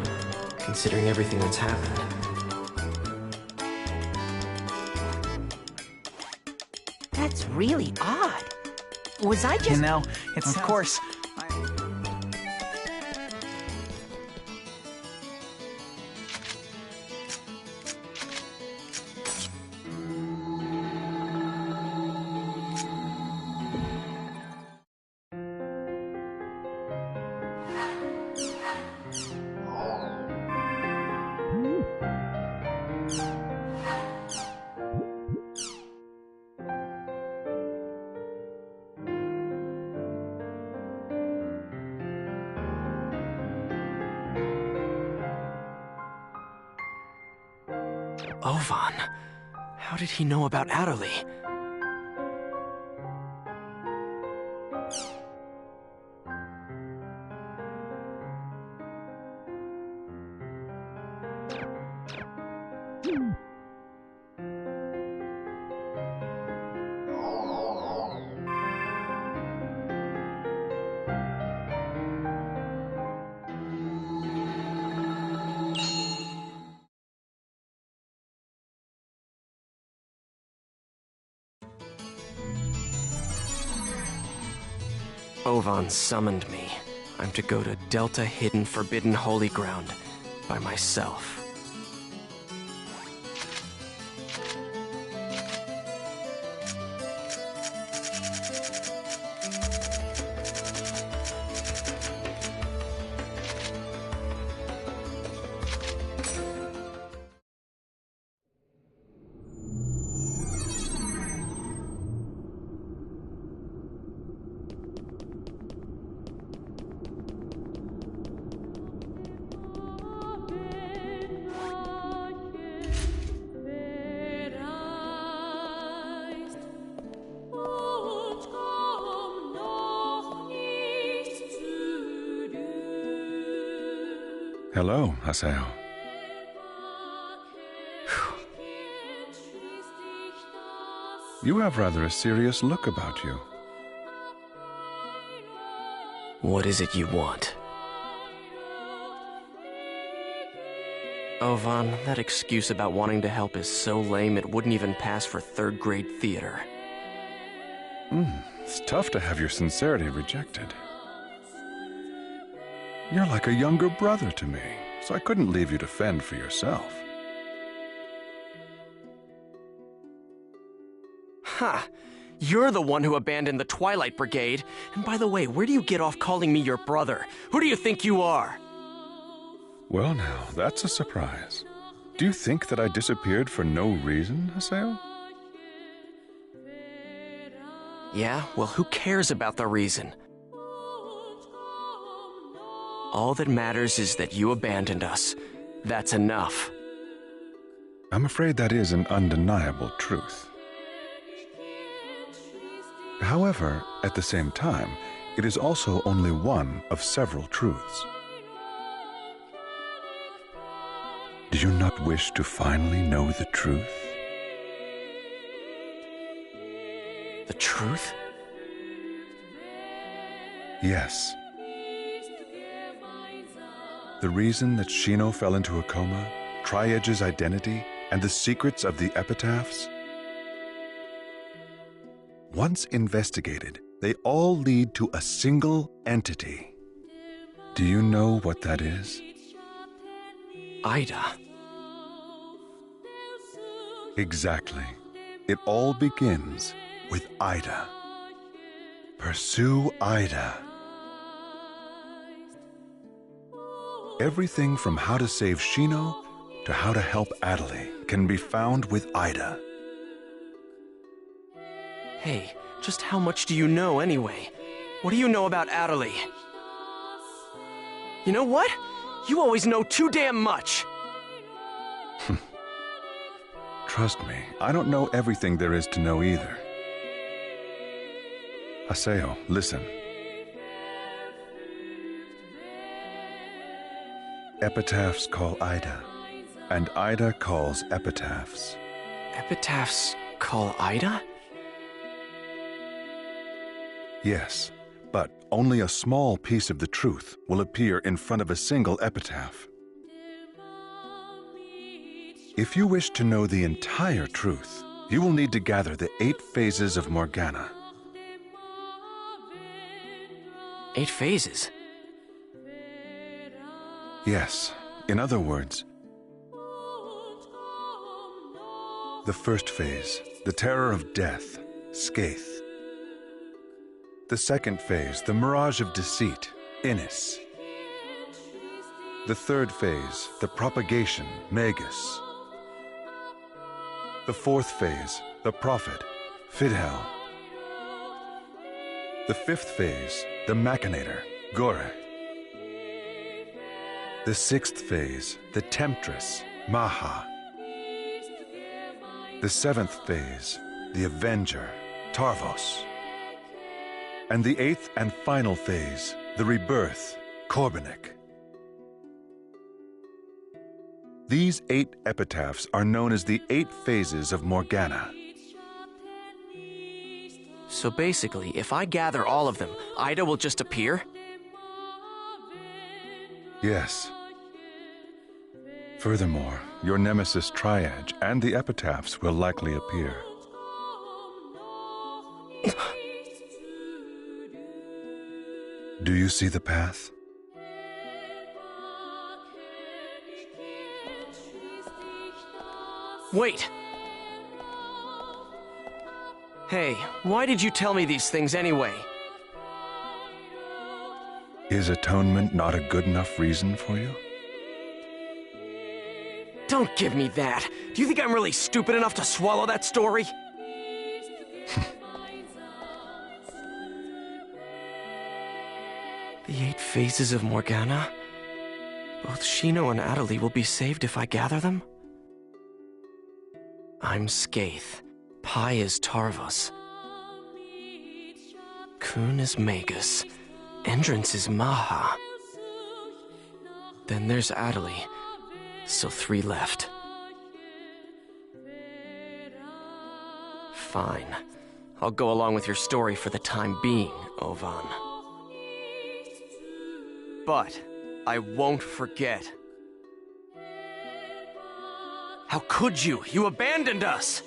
considering everything that's happened. That's It's really odd. Was I just... You know, it's... Of course. Ovan. How did he know about Adderley? Ovan summoned me. I'm to go to Delta Hidden Forbidden Holy Ground by myself. Hello, Haseo. You have rather a serious look about you. What is it you want? Ovan, that excuse about wanting to help is so lame it wouldn't even pass for third-grade theater. It's tough to have your sincerity rejected. You're like a younger brother to me, so I couldn't leave you to fend for yourself. Ha! You're the one who abandoned the Twilight Brigade. And by the way, where do you get off calling me your brother? Who do you think you are? Well now, that's a surprise. Do you think that I disappeared for no reason, Haseo? Yeah, well, who cares about the reason? All that matters is that you abandoned us. That's enough. I'm afraid that is an undeniable truth. However, at the same time, it is also only one of several truths. Do you not wish to finally know the truth? The truth? Yes. The reason that Shino fell into a coma, Tri-Edge's identity, and the secrets of the epitaphs? Once investigated, they all lead to a single entity. Do you know what that is? Ida. Exactly. It all begins with Ida. Pursue Ida. Everything from how to save Shino to how to help Adderley can be found with Ida. Hey, just how much do you know anyway? What do you know about Adderley? You know what? You always know too damn much! Trust me, I don't know everything there is to know either. Haseo, listen. Epitaphs call Ida, and Ida calls epitaphs. Epitaphs call Ida? Yes, but only a small piece of the truth will appear in front of a single epitaph. If you wish to know the entire truth, You will need to gather the 8 phases of Morgana. 8 phases? Yes. In other words, the first phase, the terror of death, Skaith. The second phase, the mirage of deceit, Innis. The third phase, the propagation, Magus. The fourth phase, the prophet, Fidhel. The fifth phase, the machinator, Gore. The sixth phase, the temptress, Maha. The seventh phase, the avenger, Tarvos. And the 8th and final phase, the rebirth, Korbanik. These 8 epitaphs are known as the 8 phases of Morgana. So basically, if I gather all of them, Ida will just appear? Yes. Furthermore, your nemesis Triage and the epitaphs will likely appear. Do you see the path? Wait! Hey, why did you tell me these things anyway? Is atonement not a good enough reason for you? Don't give me that! Do you think I'm really stupid enough to swallow that story? The 8 phases of Morgana? Both Shino and Atali will be saved if I gather them? I'm Skaith. Pi is Tarvos. Kun is Magus. Entrance is Maha. Then there's Atali. So 3 left. Fine. I'll go along with your story for the time being, Ovan. But I won't forget. How could you? You abandoned us!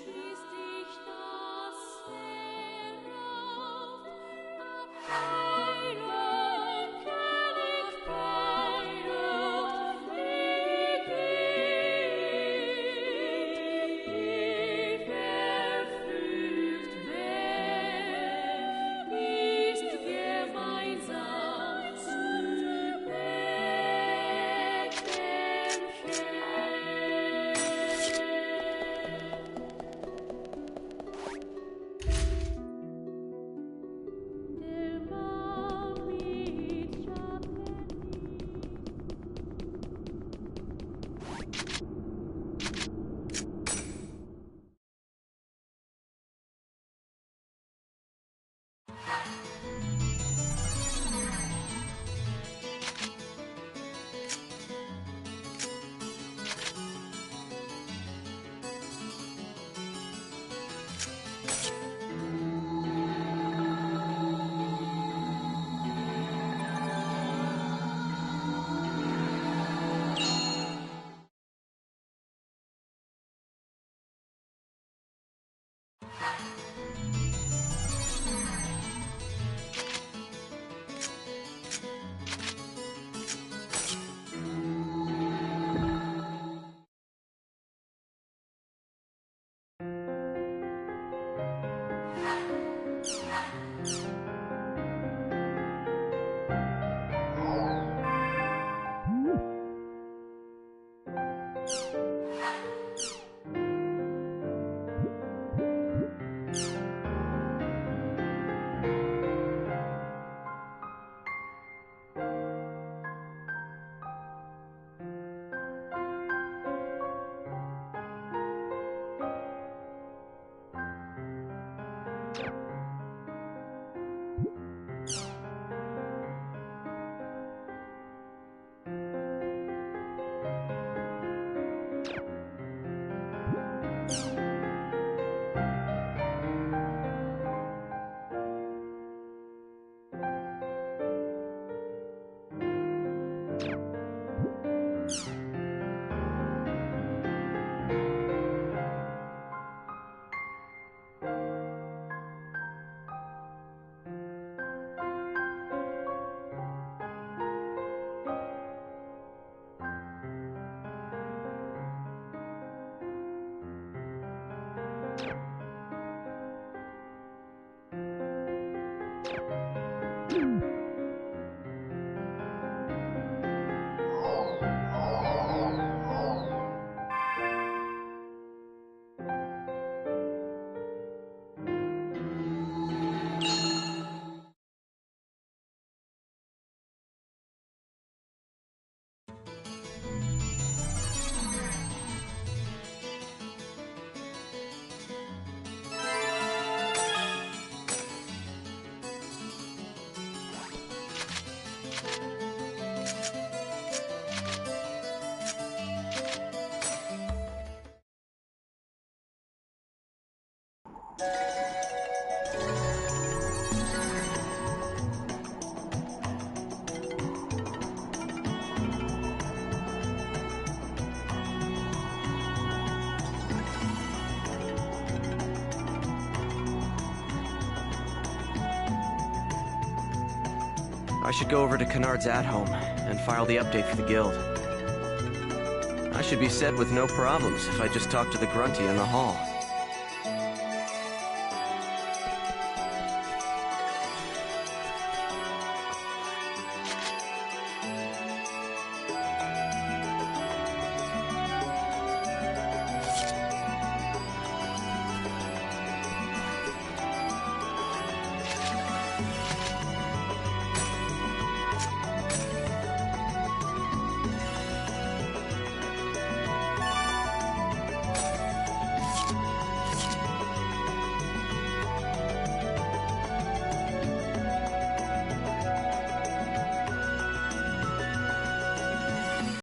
I should go over to Kennard's at-home and file the update for the guild. I should be set with no problems if I just talk to the grunty in the hall.